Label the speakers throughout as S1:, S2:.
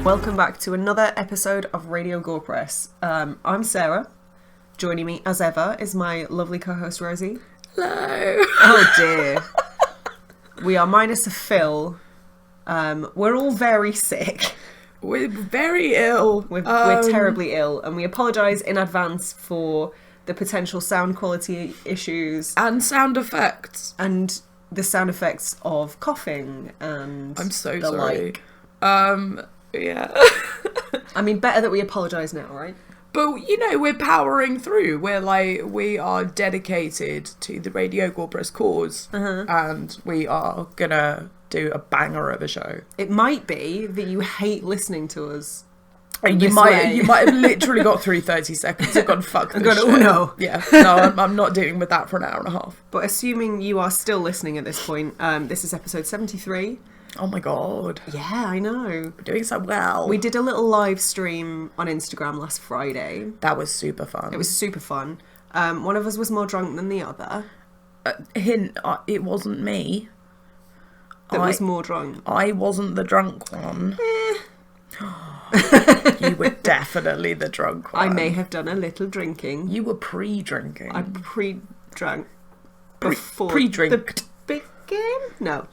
S1: Welcome back to another episode of Radio Gorepress. I'm Sarah. Joining me, as ever, is my lovely co-host Rosie.
S2: Hello.
S1: Oh dear. We are minus a Phil. We're all very sick.
S2: We're very ill.
S1: We're terribly ill, and we apologise in advance for the potential sound quality issues.
S2: And sound effects.
S1: And the sound effects of coughing and
S2: I'm so
S1: the
S2: sorry.
S1: like.
S2: Yeah.
S1: I mean, better that we apologise now, right?
S2: But, you know, we're powering through. We are dedicated to the Radio Gorepress cause. And we are gonna do a banger of a show.
S1: It might be that you hate listening to us.
S2: You might have literally got through 30 seconds and gone, fuck this shit.
S1: Oh no.
S2: Yeah, no, I'm not dealing with that for an hour and a half.
S1: But assuming you are still listening at this point, this is episode 73.
S2: Oh my god.
S1: Yeah, I know.
S2: We're doing so well.
S1: We did a little live stream on Instagram last Friday.
S2: That was super fun.
S1: It was super fun. One of us was more drunk than the other.
S2: Hint, it wasn't me.
S1: That was more drunk.
S2: I wasn't the drunk one. You were definitely the drunk one.
S1: I may have done a little drinking.
S2: You were pre-drinking.
S1: I pre-drank before
S2: pre-drinked.
S1: the big game? No.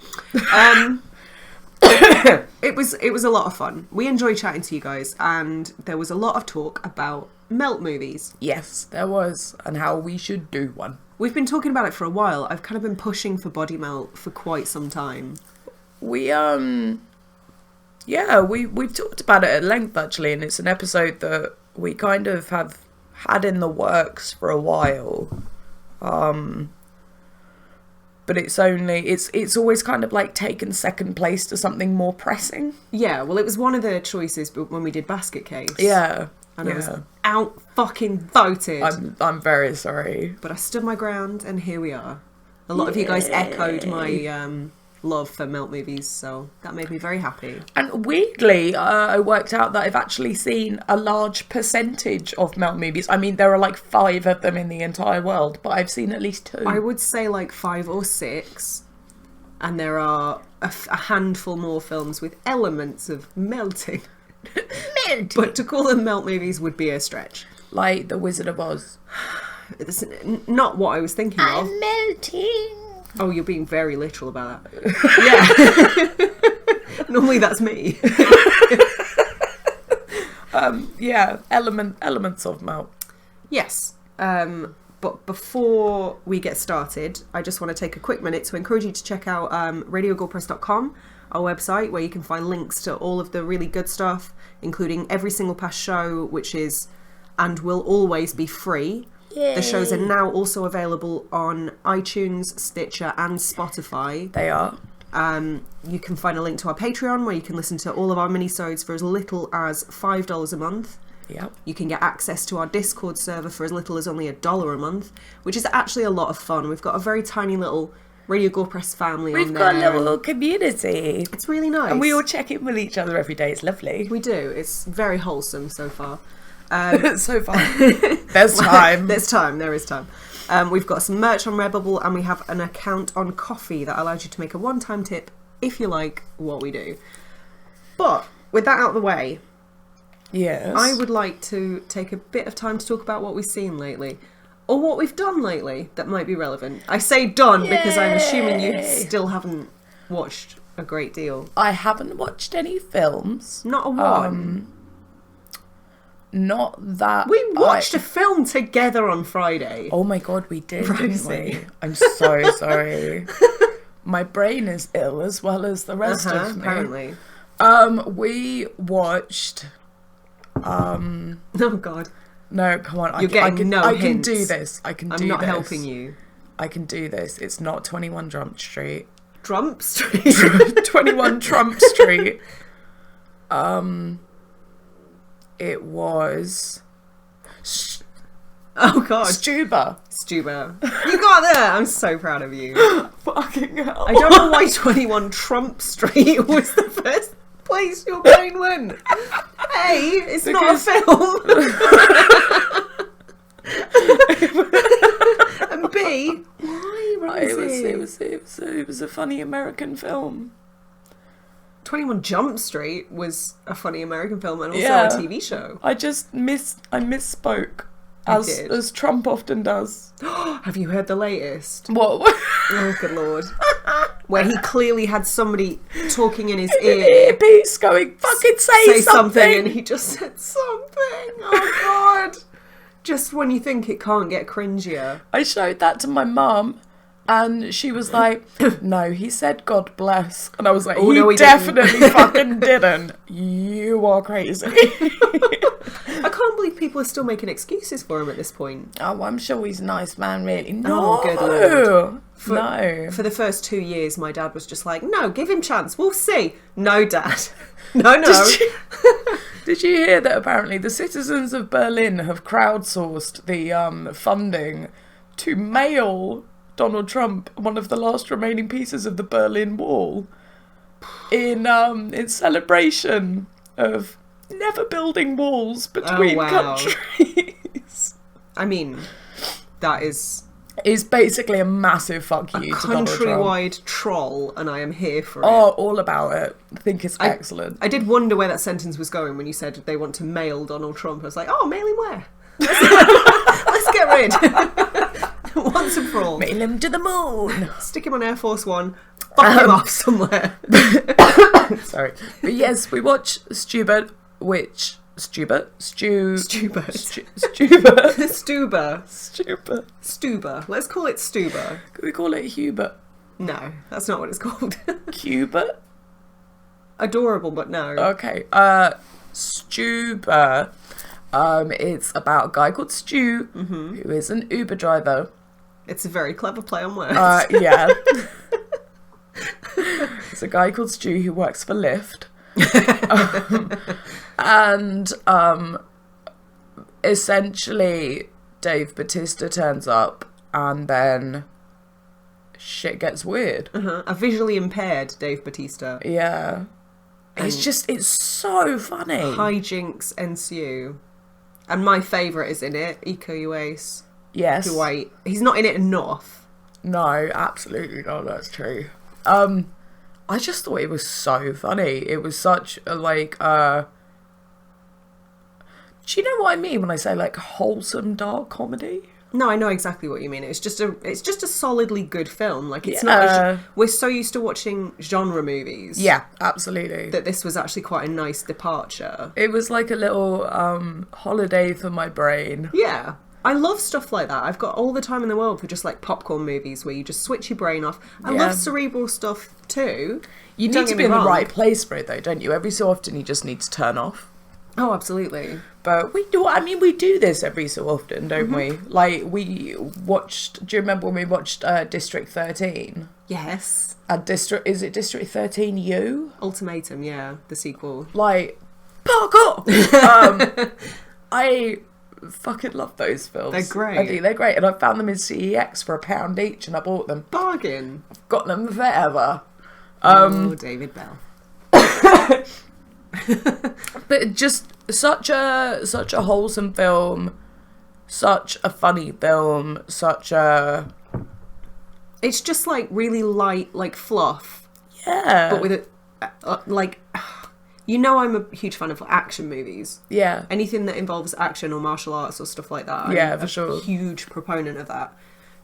S1: It was a lot of fun. We enjoy chatting to you guys, and there was a lot of talk about melt movies.
S2: Yes, there was, and how we should do one.
S1: We've been talking about it for a while. I've kind of been pushing for body melt for quite some time.
S2: We've talked about it at length actually, and it's an episode that we kind of have had in the works for a while. But it's always kind of like taken second place to something more pressing.
S1: Yeah, well, it was one of the choices when we did Basket Case.
S2: Yeah.
S1: And I was out fucking voted.
S2: I'm very sorry.
S1: But I stood my ground, and here we are. A lot of you guys echoed my love for melt movies, so that made me very happy.
S2: And weirdly, I worked out that I've actually seen a large percentage of melt movies. I mean, there are like 5 of them in the entire world, but I've seen at least 2.
S1: I would say like 5 or 6, and there are a handful more films with elements of melting. But to call them melt movies would be a stretch.
S2: Like The Wizard of Oz.
S1: It's not what I was thinking of.
S2: I'm melting.
S1: Oh, you're being very literal about that. Yeah. Normally that's me.
S2: Elements of melt.
S1: Yes. But before we get started, I just want to take a quick minute to encourage you to check out radiogorepress.com, our website, where you can find links to all of the really good stuff, including every single past show, which is and will always be free. Yay. The shows are now also available on iTunes, Stitcher, and Spotify.
S2: They are.
S1: You can find a link to our Patreon, where you can listen to all of our minisodes for as little as $5 a month.
S2: Yep.
S1: You can get access to our Discord server for as little as only $1 a month, which is actually a lot of fun. We've got a very tiny little Radio Gorepress family on there.
S2: We've got a little community.
S1: It's really nice.
S2: And we all check in with each other every day. It's lovely.
S1: We do. It's very wholesome so far.
S2: So far. There's time.
S1: There is time. We've got some merch on Redbubble, and we have an account on Coffee that allows you to make a one-time tip if you like what we do. But with that out of the way,
S2: yes,
S1: I would like to take a bit of time to talk about what we've seen lately, or what we've done lately that might be relevant. I say done because I'm assuming you still haven't watched a great deal.
S2: I haven't watched any films.
S1: Not a one.
S2: Not that...
S1: We watched a film together on Friday.
S2: Oh my god, we did,
S1: Rosie.
S2: Didn't we? I'm so sorry. My brain is ill as well as the rest of me.
S1: Apparently.
S2: We watched...
S1: Oh god.
S2: No, come on.
S1: You're getting no hints.
S2: I can do this.
S1: I'm not helping you.
S2: I can do this. It's not 21 Trump Street.
S1: Trump Street?
S2: 21 Trump Street. It was...
S1: Oh god.
S2: Stuba.
S1: You got there. I'm so proud of you.
S2: Fucking hell.
S1: I don't know why 21 Trump Street was the first place your brain went. A, it's not a film. And B, why Rosie?
S2: It was a funny American film.
S1: 21 Jump Street was a funny American film and also
S2: Yeah.
S1: a TV show.
S2: I misspoke.
S1: You
S2: As
S1: did.
S2: as Trump often does.
S1: Have you heard the latest?
S2: What?
S1: Oh, good lord. Where he clearly had somebody talking in his
S2: Ear
S1: ear.
S2: piece going, fucking say something.
S1: And he just said something. Oh, God. Just when you think it can't get cringier.
S2: I showed that to my mum, and she was like, no, he said God bless. And I was like,
S1: Oh,
S2: he
S1: no, he
S2: definitely fucking didn't. You are crazy.
S1: I can't believe people are still making excuses for him at this point.
S2: Oh, I'm sure he's a nice man, really. No.
S1: Oh, good lord.
S2: No.
S1: For the first 2 years, my dad was just like, no, give him chance. We'll see. No, Dad. No.
S2: Did you hear that apparently the citizens of Berlin have crowdsourced the funding to mail Donald Trump one of the last remaining pieces of the Berlin Wall in celebration of never building walls between countries?
S1: I mean, that is
S2: Is basically a massive fuck you to Donald Trump.
S1: countrywide troll, and I am here for it.
S2: Oh, all about it. I think it's excellent.
S1: I did wonder where that sentence was going when you said they want to mail Donald Trump. I was like, oh, mail him where? Let's get rid. Once and for all.
S2: Mail him to the moon.
S1: Stick him on Air Force One. Fuck him off somewhere.
S2: Sorry. But yes, we watch Stuber, which... Stuber?
S1: Stuber. Stuber. Let's call it Stuber.
S2: Could we call it Hubert?
S1: No, that's not what it's called.
S2: Hubert?
S1: Adorable, but no.
S2: Okay. Stuber. It's about a guy called Stu, who is an Uber driver.
S1: It's a very clever play on words.
S2: Yeah. It's a guy called Stu who works for Lyft. And essentially Dave Bautista turns up and then shit gets weird.
S1: A visually impaired Dave Bautista.
S2: Yeah. It's so funny.
S1: Hijinks ensue. And my favourite is in it, Iko Uwais.
S2: Yes.
S1: He's not in it enough.
S2: No, absolutely not, that's true. I just thought it was so funny. It was such a, like, do you know what I mean when I say, like, wholesome dark comedy?
S1: No, I know exactly what you mean. It's just a solidly good film. Like, it's not... We're so used to watching genre movies.
S2: Yeah, absolutely.
S1: That this was actually quite a nice departure.
S2: It was like a little holiday for my brain.
S1: Yeah. I love stuff like that. I've got all the time in the world for just, like, popcorn movies where you just switch your brain off. I love cerebral stuff, too.
S2: You need to be in the right place for it, though, don't you? Every so often you just need to turn off.
S1: Oh, absolutely.
S2: But we do this every so often, don't we? Like, we watched... Do you remember when we watched District 13?
S1: Yes.
S2: Is it District 13 U?
S1: Ultimatum, yeah. The sequel.
S2: Like, parkour! I fucking love those films.
S1: They're great.
S2: I think they're great. And I found them in CEX for £1 each and I bought them.
S1: Bargain.
S2: I've got them forever.
S1: David Bell.
S2: But just such a wholesome film, such a funny film,
S1: It's just like really light, like fluff.
S2: Yeah.
S1: But with it, like, you know, I'm a huge fan of action movies.
S2: Yeah.
S1: Anything that involves action or martial arts or stuff like that.
S2: Yeah,
S1: I'm
S2: for sure.
S1: a huge proponent of that.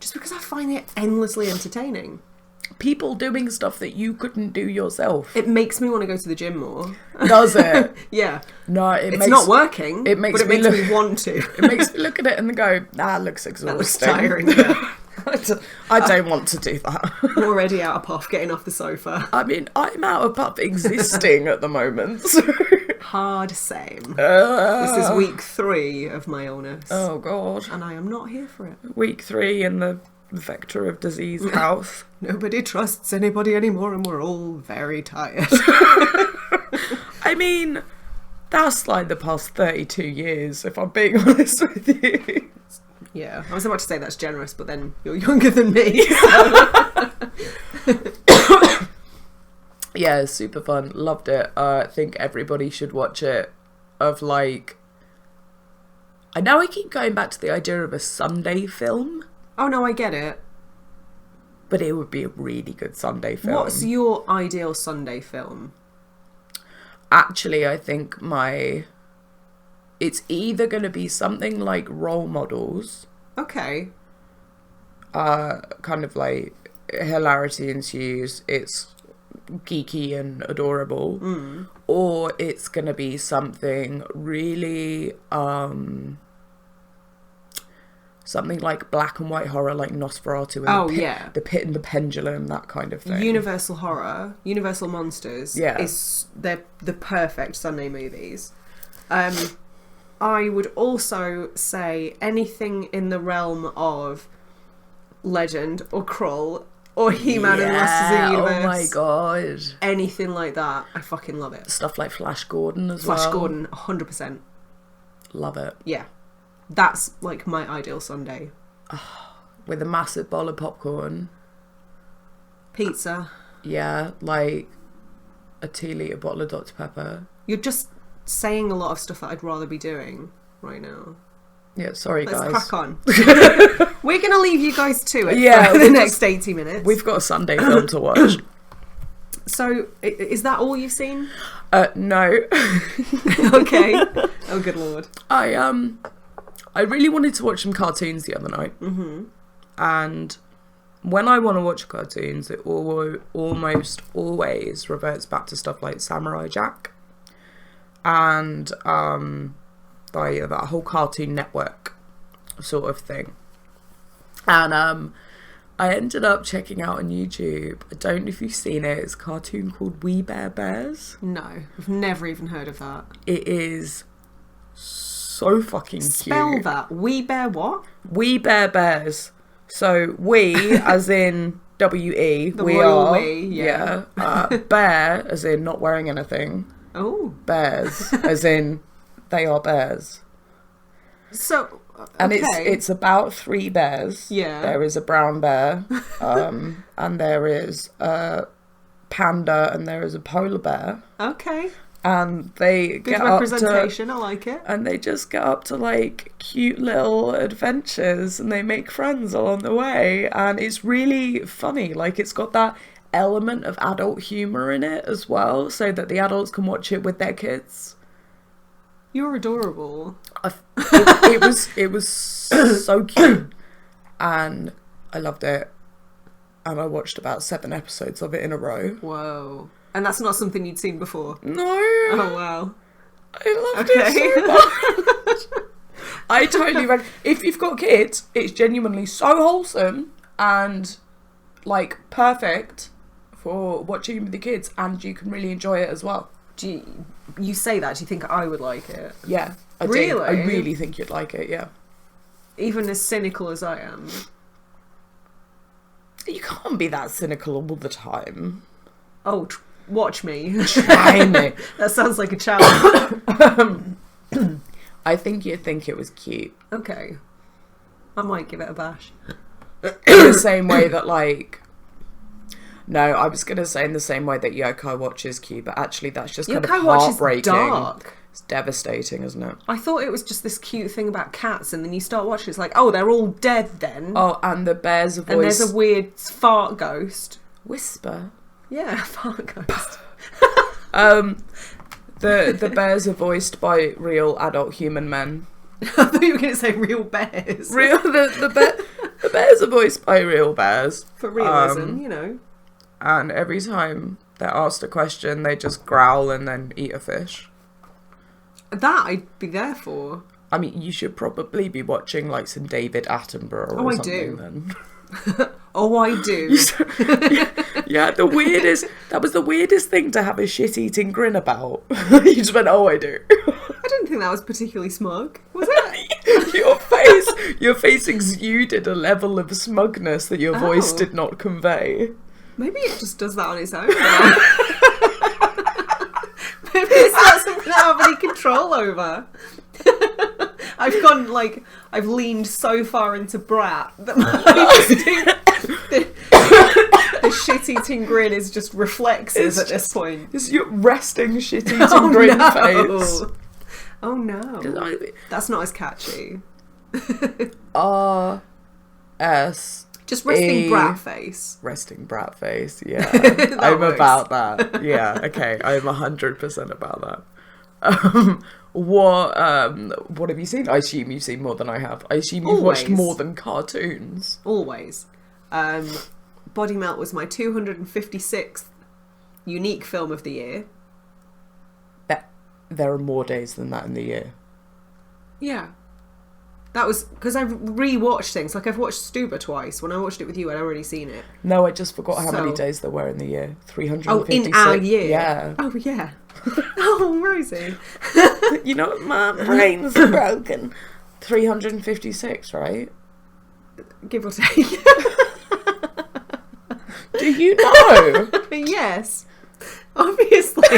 S1: Just because I find it endlessly entertaining.
S2: People doing stuff that you couldn't do yourself.
S1: It makes me want to go to the gym more.
S2: Does it?
S1: Yeah.
S2: No,
S1: it's not working.
S2: It makes
S1: but it makes me want to.
S2: It makes me look at it and go, that looks exhausting.
S1: That looks tiring. Yeah.
S2: I don't want to do that.
S1: I'm already out of puff getting off the sofa.
S2: I mean, I'm out of puff existing at the moment. So.
S1: Hard same. This is week 3 of my illness.
S2: Oh, God.
S1: And I am not here for it.
S2: Week 3 in the vector of disease house.
S1: Nobody trusts anybody anymore and we're all very tired.
S2: I mean, that's like the past 32 years, if I'm being honest with you.
S1: Yeah, I was about to say that's generous, but then you're younger than me. So.
S2: Yeah, super fun. Loved it. I think everybody should watch it. Of like... I know I keep going back to the idea of a Sunday film.
S1: Oh, no, I get it.
S2: But it would be a really good Sunday film.
S1: What's your ideal Sunday film?
S2: actually, I think it's either going to be something like role models.
S1: Okay.
S2: Kind of like hilarity ensues. It's geeky and adorable. Or it's going to be something really, something like black and white horror, like Nosferatu and the Pit and the Pendulum, that kind of thing.
S1: Universal horror, Universal monsters.
S2: Yeah.
S1: They're the perfect Sunday movies. I would also say anything in the realm of Legend or Krull or He-Man and the Masters of the Universe.
S2: Oh my god.
S1: Anything like that. I fucking love it.
S2: Stuff like Flash Gordon as well.
S1: Flash Gordon, 100%.
S2: Love it.
S1: Yeah. That's like my ideal Sunday.
S2: With a massive bowl of popcorn.
S1: Pizza.
S2: Yeah, like a 2-litre bottle of Dr. Pepper.
S1: You're just saying a lot of stuff that I'd rather be doing right now.
S2: Yeah, sorry guys.
S1: Let's crack on. We're going to leave you guys to it for the next 80 minutes.
S2: We've got a Sunday film to watch.
S1: So, is that all you've seen?
S2: No.
S1: Okay. Oh, good lord.
S2: I really wanted to watch some cartoons the other night. And when I want to watch cartoons, it almost always reverts back to stuff like Samurai Jack. And that whole Cartoon Network sort of thing. And I ended up checking out on YouTube, I don't know if you've seen it, it's a cartoon called We Bare Bears.
S1: No, I've never even heard of that.
S2: It is so fucking cute.
S1: Spell that. We Bear what?
S2: We Bare Bears. So we, as in W-E,
S1: The
S2: we
S1: royal
S2: are.
S1: we, yeah.
S2: Bear, as in not wearing anything.
S1: Oh.
S2: Bears, as in they are bears.
S1: So,
S2: and
S1: okay.
S2: it's about 3 bears.
S1: Yeah.
S2: There is a brown bear, and there is a panda, and there is a polar bear.
S1: Okay.
S2: And they
S1: Good
S2: get
S1: representation, I like it.
S2: And they just get up to like cute little adventures, and they make friends along the way, and it's really funny. Like, it's got that element of adult humor in it as well, so that the adults can watch it with their kids.
S1: You're adorable.
S2: It was so cute, and I loved it, and I watched about 7 episodes of it in a row.
S1: Whoa. And that's not something you'd seen before?
S2: No.
S1: Oh, wow.
S2: I loved it so much. I totally read. If you've got kids, it's genuinely so wholesome and like perfect for watching with the kids, and you can really enjoy it as well.
S1: You say that? Do you think I would like it?
S2: Yeah, I do.
S1: Really?
S2: I really think you'd like it. Yeah.
S1: Even as cynical as I am.
S2: You can't be that cynical all the time.
S1: Oh, watch me.
S2: Try me.
S1: That sounds like a challenge.
S2: I think you'd think it was cute.
S1: Okay. I might give it a bash.
S2: In the same way that, like... No, I was going to say in the same way that Yokai Watch is cute, but actually that's just kind of heartbreaking.
S1: Yokai Watch is dark.
S2: It's devastating, isn't it?
S1: I thought it was just this cute thing about cats, and then you start watching, it's like, oh, they're all dead then.
S2: Oh, and the bear's voice...
S1: And there's a weird fart ghost.
S2: Whisper?
S1: Yeah, fart ghost.
S2: The bears are voiced by real adult human men.
S1: I thought you were going to say real bears.
S2: The bears are voiced by real bears.
S1: For realism, you know.
S2: And every time they're asked a question, they just growl and then eat a fish.
S1: That I'd be there for.
S2: I mean, you should probably be watching like some David Attenborough or something.
S1: I do.
S2: Then.
S1: Oh, I do.
S2: Yeah, that was the weirdest thing to have a shit-eating grin about. You just went, oh, I do.
S1: I didn't think that was particularly smug, was
S2: Your
S1: it?
S2: face exuded a level of smugness that your voice did not convey.
S1: Maybe it just does that on its own. Maybe it's not something I have any control over. I've leaned so far into brat that the shit-eating grin is just reflexive at this point.
S2: It's your resting shit-eating grin face.
S1: Oh no. That's not as catchy.
S2: R-S
S1: Just resting brat face.
S2: Resting brat face, yeah.
S1: That
S2: I'm
S1: works.
S2: about that. Yeah, okay. I'm 100% about that. What have you seen? I assume you've seen more than I have. I assume you've watched
S1: Always.
S2: more than cartoons.
S1: Always. Body Melt was my 256th unique film of the year.
S2: There are more days than that in the year.
S1: Yeah. That was because I've rewatched things. Like, I've watched Stuba twice. When I watched it with you, I'd already seen it.
S2: No, I just forgot how many
S1: So-
S2: days there were in the year.
S1: Oh,
S2: 356.
S1: in our year?
S2: Yeah.
S1: Oh, yeah. Oh, Rosie.
S2: You know, my brain's broken. 356, right?
S1: Give or take.
S2: Do you know?
S1: Yes. Obviously.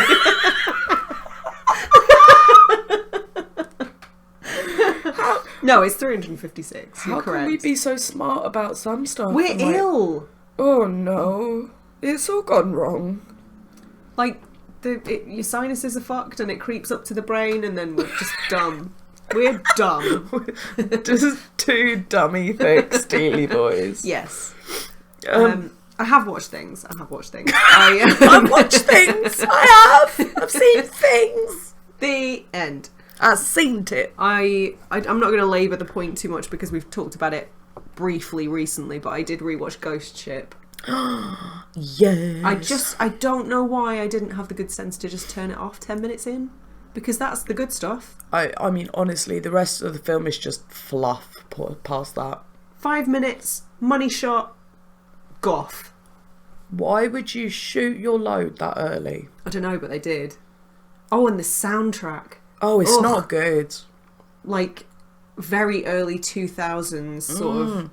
S1: No, it's 356. You're
S2: How
S1: correct.
S2: can we be so smart about some stuff?
S1: We're
S2: and, like,
S1: ill.
S2: Oh no, it's all gone wrong.
S1: Like, your sinuses are fucked and it creeps up to the brain and then we're just dumb. We're dumb.
S2: Just two dummy, thick, steely boys.
S1: Yes. I have watched things.
S2: I've watched things. I have. I've seen things.
S1: The end.
S2: I've seen it.
S1: I'm not going to labour the point too much because we've talked about it briefly recently, but I did rewatch Ghost Ship.
S2: Yes.
S1: I don't know why I didn't have the good sense to just turn it off 10 minutes in, because that's the good stuff.
S2: I mean, honestly, the rest of the film is just fluff past that.
S1: 5 minutes, money shot, goff.
S2: Why would you shoot your load that early?
S1: I don't know, but they did. Oh, and the soundtrack.
S2: Oh, it's
S1: Ugh.
S2: not good.
S1: Like, very early 2000s sort of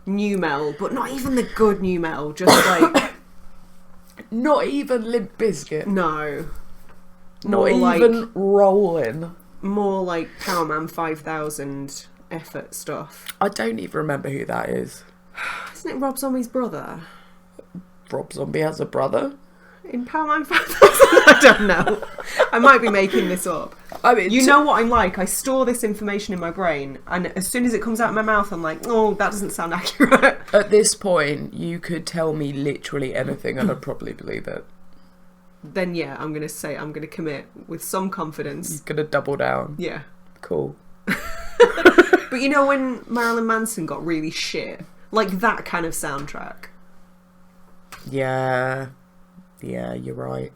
S1: new metal, but not even the good new metal, just like...
S2: Not even Limp Bizkit.
S1: No.
S2: Not even Rolling.
S1: More like Powerman 5000 effort stuff.
S2: I don't even remember who that is.
S1: Isn't it Rob Zombie's brother?
S2: Rob Zombie has a brother?
S1: In Powerman 5000? I don't know. I might be making this up.
S2: I mean,
S1: You know what I'm like. I store this information in my brain, and as soon as it comes out of my mouth, I'm like, oh, that doesn't sound accurate.
S2: at this point, you could tell me literally anything and I'd probably believe it.
S1: Then yeah, I'm going to commit with some confidence.
S2: You're gonna double down.
S1: Yeah.
S2: Cool.
S1: But you know when Marilyn Manson got really shit? Like that kind of soundtrack.
S2: Yeah. Yeah, you're right.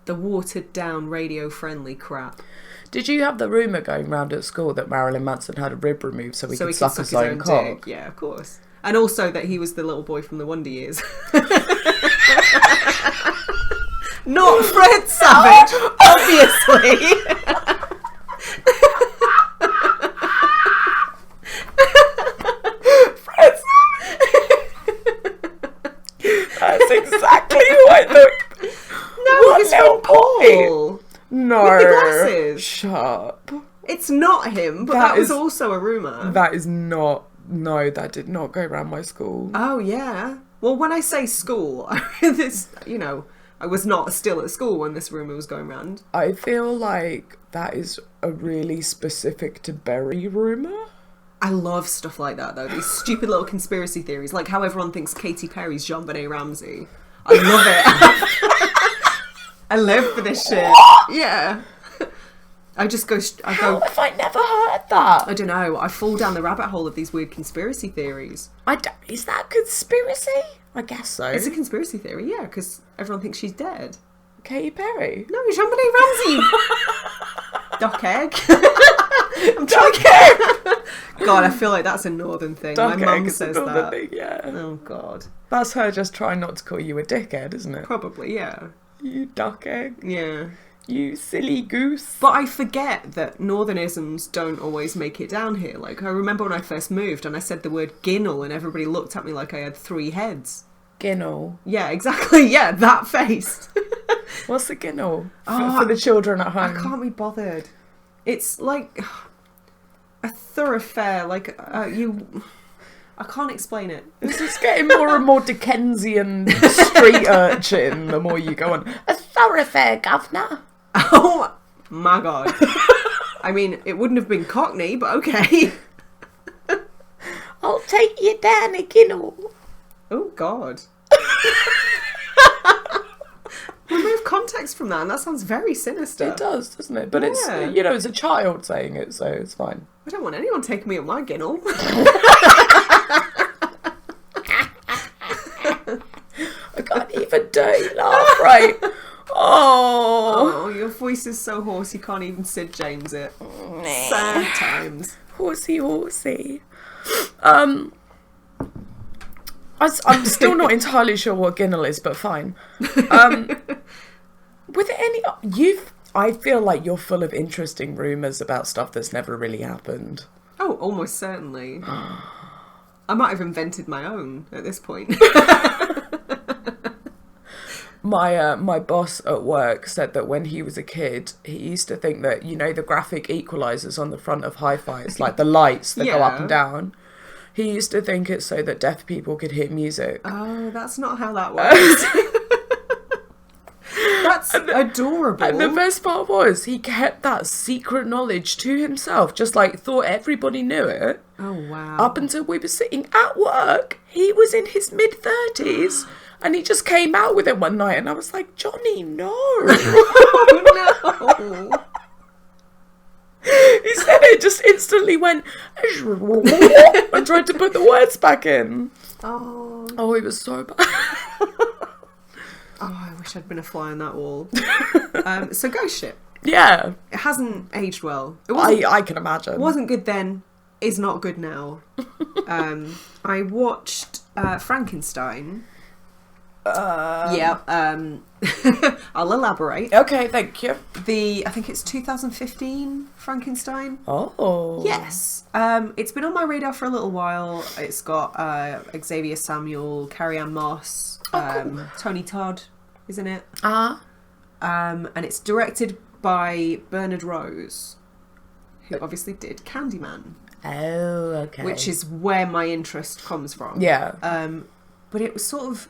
S1: The watered down, radio friendly crap.
S2: Did you have the rumour going round at school that Marilyn Manson had a rib removed so he could suck his own cock?
S1: dick. Yeah, of course. And also that he was the little boy from the Wonder Years. Not Fred Savage, obviously.
S2: That's exactly who I thought.
S1: No,
S2: What
S1: it's
S2: little
S1: from Paul.
S2: No.
S1: With the glasses.
S2: Shut up.
S1: It's not him, but that was also a rumour.
S2: That is not... No, that did not go around my school.
S1: Oh, yeah. Well, when I say school, this, I was not still at school when this rumour was going around.
S2: I feel like that is a really specific to Berry rumour.
S1: I love stuff like that, though. These stupid little conspiracy theories, like how everyone thinks Katy Perry's Jean-Benet Ramsey. I love it. I live for this shit. Yeah. I just go...
S2: How have I never heard that?
S1: I don't know. I fall down the rabbit hole of these weird conspiracy theories.
S2: Is that a conspiracy? I guess so.
S1: It's a conspiracy theory, yeah, because everyone thinks she's dead.
S2: Katy Perry?
S1: No, Jean-Benet Ramsey. Duck egg. I'm trying to... God, I feel like that's a northern thing.
S2: Duck
S1: My mum
S2: egg is
S1: says
S2: another
S1: that.
S2: thing, yeah.
S1: Oh, God.
S2: That's her just trying not to call you a dickhead, isn't it?
S1: Probably, yeah.
S2: You duck egg.
S1: Yeah.
S2: You silly goose.
S1: But I forget that northernisms don't always make it down here. Like, I remember when I first moved and I said the word ginnel and everybody looked at me like I had 3 heads.
S2: Ginnel.
S1: Yeah, exactly. Yeah, that face.
S2: What's the ginnel?
S1: Oh,
S2: for the children at home.
S1: I can't be bothered. It's like a thoroughfare. Like, I can't explain it.
S2: It's just getting more and more Dickensian street urchin the more you go on. A thoroughfare, governor.
S1: Oh my God. I mean, it wouldn't have been Cockney, but okay.
S2: I'll take you down a ginnel.
S1: Oh, God. Remove context from that, and that sounds very sinister.
S2: It does, doesn't it? But
S1: Yeah.
S2: it's, you know, it's a child saying it, so it's fine.
S1: I don't want anyone taking me on my ginnel.
S2: I can't even dirty laugh, right? Oh.
S1: Oh, your voice is so hoarse you can't even Sid James it. Sad times.
S2: Horsey, horsey. I'm still not entirely sure what ginnel is, but fine. With any, I feel like you're full of interesting rumours about stuff that's never really happened.
S1: Oh, almost certainly. I might have invented my own at this point.
S2: My boss at work said that when he was a kid, he used to think that, you know, the graphic equalisers on the front of hi-fi, it's like the lights that go up and down. He used to think it's so that deaf people could hear music.
S1: Oh, that's not how that works. That's adorable.
S2: And the best part was he kept that secret knowledge to himself, just like thought everybody knew it.
S1: Oh, wow.
S2: Up until we were sitting at work, he was in his mid-30s. And he just came out with it one night, and I was like, Johnny, no.
S1: Oh, no.
S2: He said it, just instantly went, and tried to put the words back in.
S1: Oh,
S2: it was so bad.
S1: Oh, I wish I'd been a fly on that wall. So Ghost Ship.
S2: Yeah.
S1: It hasn't aged well.
S2: I can imagine.
S1: It wasn't good then, is not good now. I watched Frankenstein. I'll elaborate.
S2: Okay, thank you.
S1: I think it's 2015 Frankenstein.
S2: Oh.
S1: Yes. It's been on my radar for a little while. It's got Xavier Samuel, Carrie-Anne Moss,
S2: cool.
S1: Tony Todd is in it.
S2: Uh-huh.
S1: And it's directed by Bernard Rose, who obviously did Candyman.
S2: Oh, okay.
S1: Which is where my interest comes from.
S2: Yeah.
S1: But it was sort of...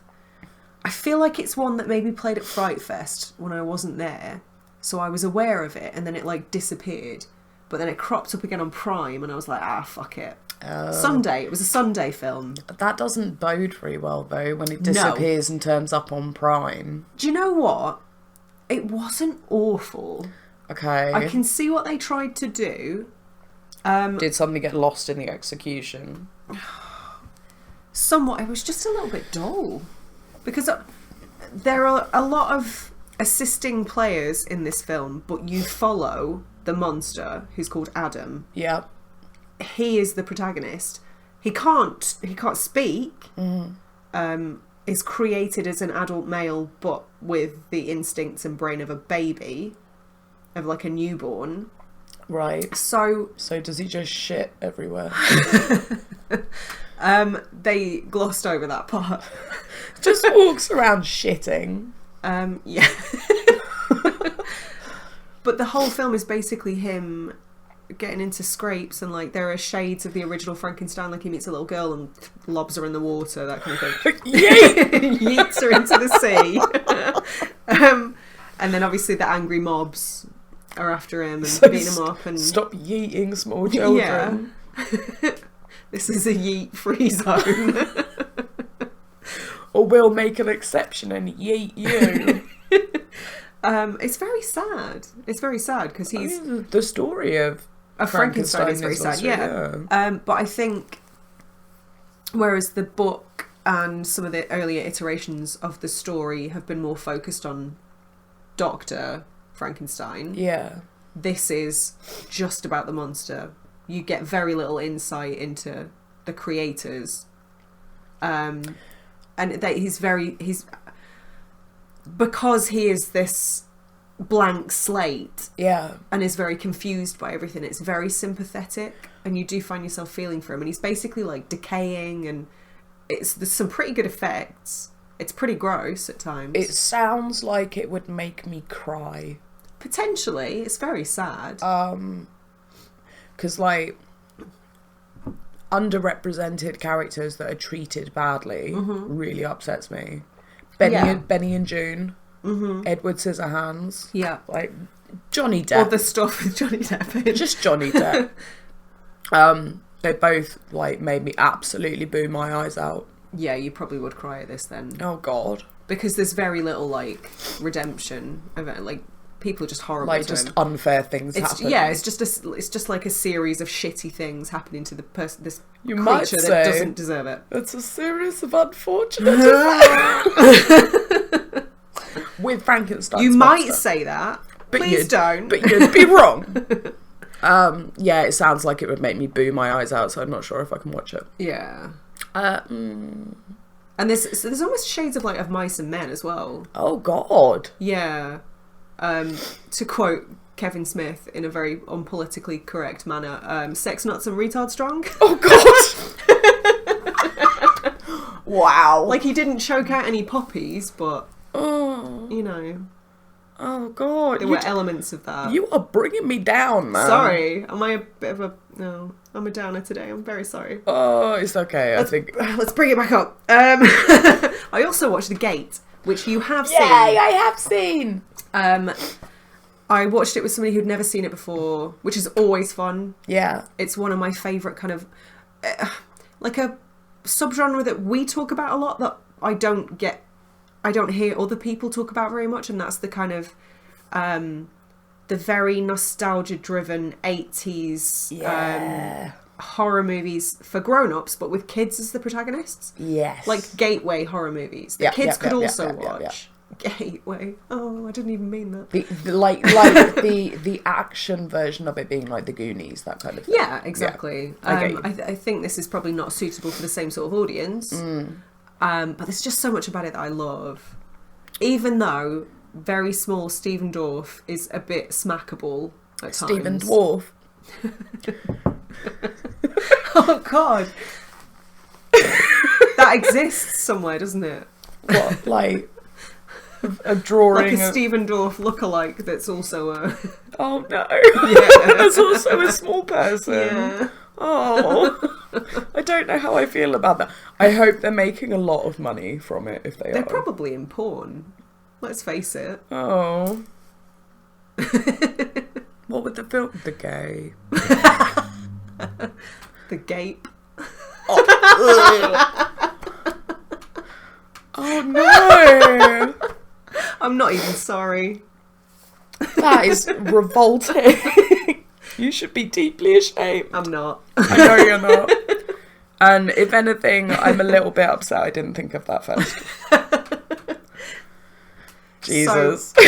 S1: I feel like it's one that maybe played at Fright Fest when I wasn't there. So I was aware of it, and then it, like, disappeared. But then it cropped up again on Prime, and I was like, fuck it. Sunday. It was a Sunday film.
S2: That doesn't bode very well, though, when it disappears and turns up on Prime.
S1: Do you know what? It wasn't awful.
S2: Okay.
S1: I can see what they tried to do.
S2: Did something get lost in the execution?
S1: Somewhat. It was just a little bit dull. Because there are a lot of assisting players in this film, but you follow the monster, who's called Adam.
S2: Yeah.
S1: He is the protagonist. He can't speak. Is created as an adult male, but with the instincts and brain of a baby, of like a newborn.
S2: Right.
S1: So
S2: does he just shit everywhere?
S1: They glossed over that part.
S2: Just walks around shitting.
S1: Yeah. But the whole film is basically him getting into scrapes, and like there are shades of the original Frankenstein, like he meets a little girl and lobs her in the water, that kind of thing. Yeets her into the sea. And then obviously the angry mobs are after him and beating him up. And
S2: stop yeeting small children.
S1: Yeah. This is a yeet-free zone.
S2: Or we'll make an exception and yeet you.
S1: It's very sad. It's very sad because he's...
S2: the story of
S1: Frankenstein is very sad, yeah. But I think whereas the book and some of the earlier iterations of the story have been more focused on Dr. Frankenstein.
S2: Yeah.
S1: This is just about the monster. You get very little insight into the creators. And that he's because he is this blank slate, and is very confused by everything, it's very sympathetic, and you do find yourself feeling for him, and he's basically like decaying, and there's some pretty good effects. It's pretty gross at times.
S2: It sounds like it would make me cry.
S1: Potentially. It's very sad.
S2: Because like underrepresented characters that are treated badly really upsets me. Benny and June, Edward Scissorhands, like Johnny Depp,
S1: or the stuff with Johnny Depp,
S2: just Johnny Depp. They both like made me absolutely boo my eyes out
S1: Yeah, you probably would cry at this then.
S2: Oh God.
S1: Because there's very little, like, redemption of it. Like, people are just horrible
S2: Like,
S1: to
S2: just
S1: him.
S2: unfair things happen.
S1: Yeah, it's just like a series of shitty things happening to the person, this
S2: You might
S1: creature
S2: say
S1: that doesn't deserve it.
S2: it's a series of unfortunate events. With Frankenstein.
S1: You might say that. Please don't.
S2: But you'd be wrong. Yeah, it sounds like it would make me boo my eyes out, so I'm not sure if I can watch it.
S1: Yeah.
S2: Mm.
S1: And there's almost shades of, like, of Mice and Men as well.
S2: Oh God.
S1: Yeah. To quote Kevin Smith in a very unpolitically correct manner, sex nuts and retard strong.
S2: Oh God. Wow.
S1: Like, he didn't choke out any poppies, but, you know,
S2: Oh God.
S1: there were elements of that.
S2: You are bringing me down, man.
S1: Sorry. Am I a bit of a... No, I'm a downer today. I'm very sorry.
S2: Oh, it's okay. I think.
S1: Let's bring it back up. I also watched The Gate, which you have seen.
S2: Yay, I have seen.
S1: I watched it with somebody who'd never seen it before, which is always fun.
S2: Yeah.
S1: It's one of my favourite kind of... like a subgenre that we talk about a lot that I don't hear other people talk about very much, and that's the kind of... the very nostalgia-driven 80s horror movies for grown-ups, but with kids as the protagonists.
S2: Yes.
S1: Like gateway horror movies. The kids could also watch. Gateway. Oh, I didn't even mean that.
S2: The action version of it being like the Goonies, that kind of thing.
S1: Yeah, exactly.
S2: Yeah.
S1: I think this is probably not suitable for the same sort of audience. But there's just so much about it that I love. Even though very small Stephen Dorff is a bit smackable at times.
S2: Stephen Dwarf.
S1: Oh God. That exists somewhere, doesn't it?
S2: What, like a drawing
S1: like a Stephen Dorff lookalike that's also a...
S2: Oh no.
S1: Yeah.
S2: That's also a small person.
S1: Yeah.
S2: Oh. I don't know how I feel about that. I hope they're making a lot of money from it if they
S1: They're
S2: are.
S1: probably in porn. Let's face it.
S2: Oh. What would the film? The Gay.
S1: The Gape.
S2: Oh no.
S1: I'm not even sorry.
S2: That is revolting. You should be deeply ashamed.
S1: I'm not.
S2: I know you're not. And if anything, I'm a little bit upset I didn't think of that first. Jesus.
S1: So,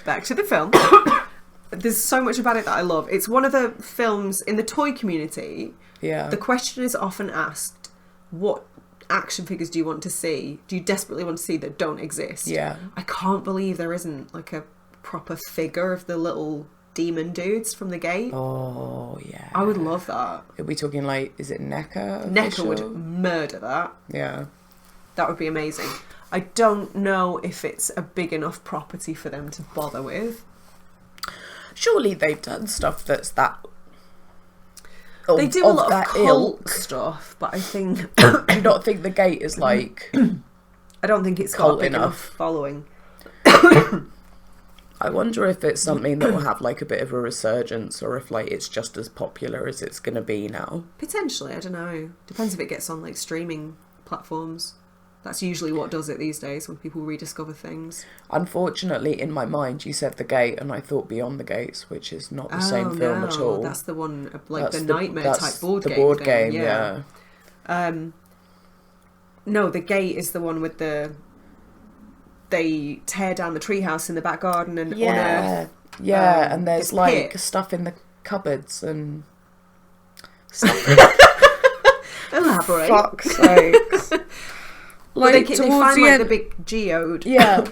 S1: back to the film. There's so much about it that I love. It's one of the films in the toy community.
S2: Yeah.
S1: The question is often asked, what action figures do you want to see? Do you desperately want to see that don't exist?
S2: Yeah.
S1: I can't believe there isn't like a proper figure of the little demon dudes from The Gate.
S2: Oh, yeah.
S1: I would love that.
S2: Are we talking like, is it NECA?
S1: NECA would murder that.
S2: Yeah.
S1: That would be amazing. I don't know if it's a big enough property for them to bother with.
S2: Surely they've done stuff that's that...
S1: They do a lot of cult stuff, but I think...
S2: Do you not think The Gate is like...
S1: I don't think it's got a big enough following.
S2: I wonder if it's something that will have like a bit of a resurgence, or if like it's just as popular as it's going to be now.
S1: Potentially, I don't know. Depends if it gets on like streaming platforms. That's usually what does it these days, when people rediscover things.
S2: Unfortunately, in my mind, you said The Gate, and I thought Beyond the Gates, which is not the same film at all.
S1: That's the one, like
S2: That's
S1: the nightmare type board game.
S2: The board
S1: thing.
S2: game, yeah.
S1: No, The Gate is the one with the... They tear down the treehouse in the back garden and unearth...
S2: Yeah, and there's
S1: this
S2: like
S1: pit.
S2: stuff in the cupboards and stuff.
S1: Elaborate.
S2: Fuck's sakes.
S1: Like, they
S2: towards
S1: find
S2: the
S1: like
S2: end...
S1: the big geode.
S2: Yeah.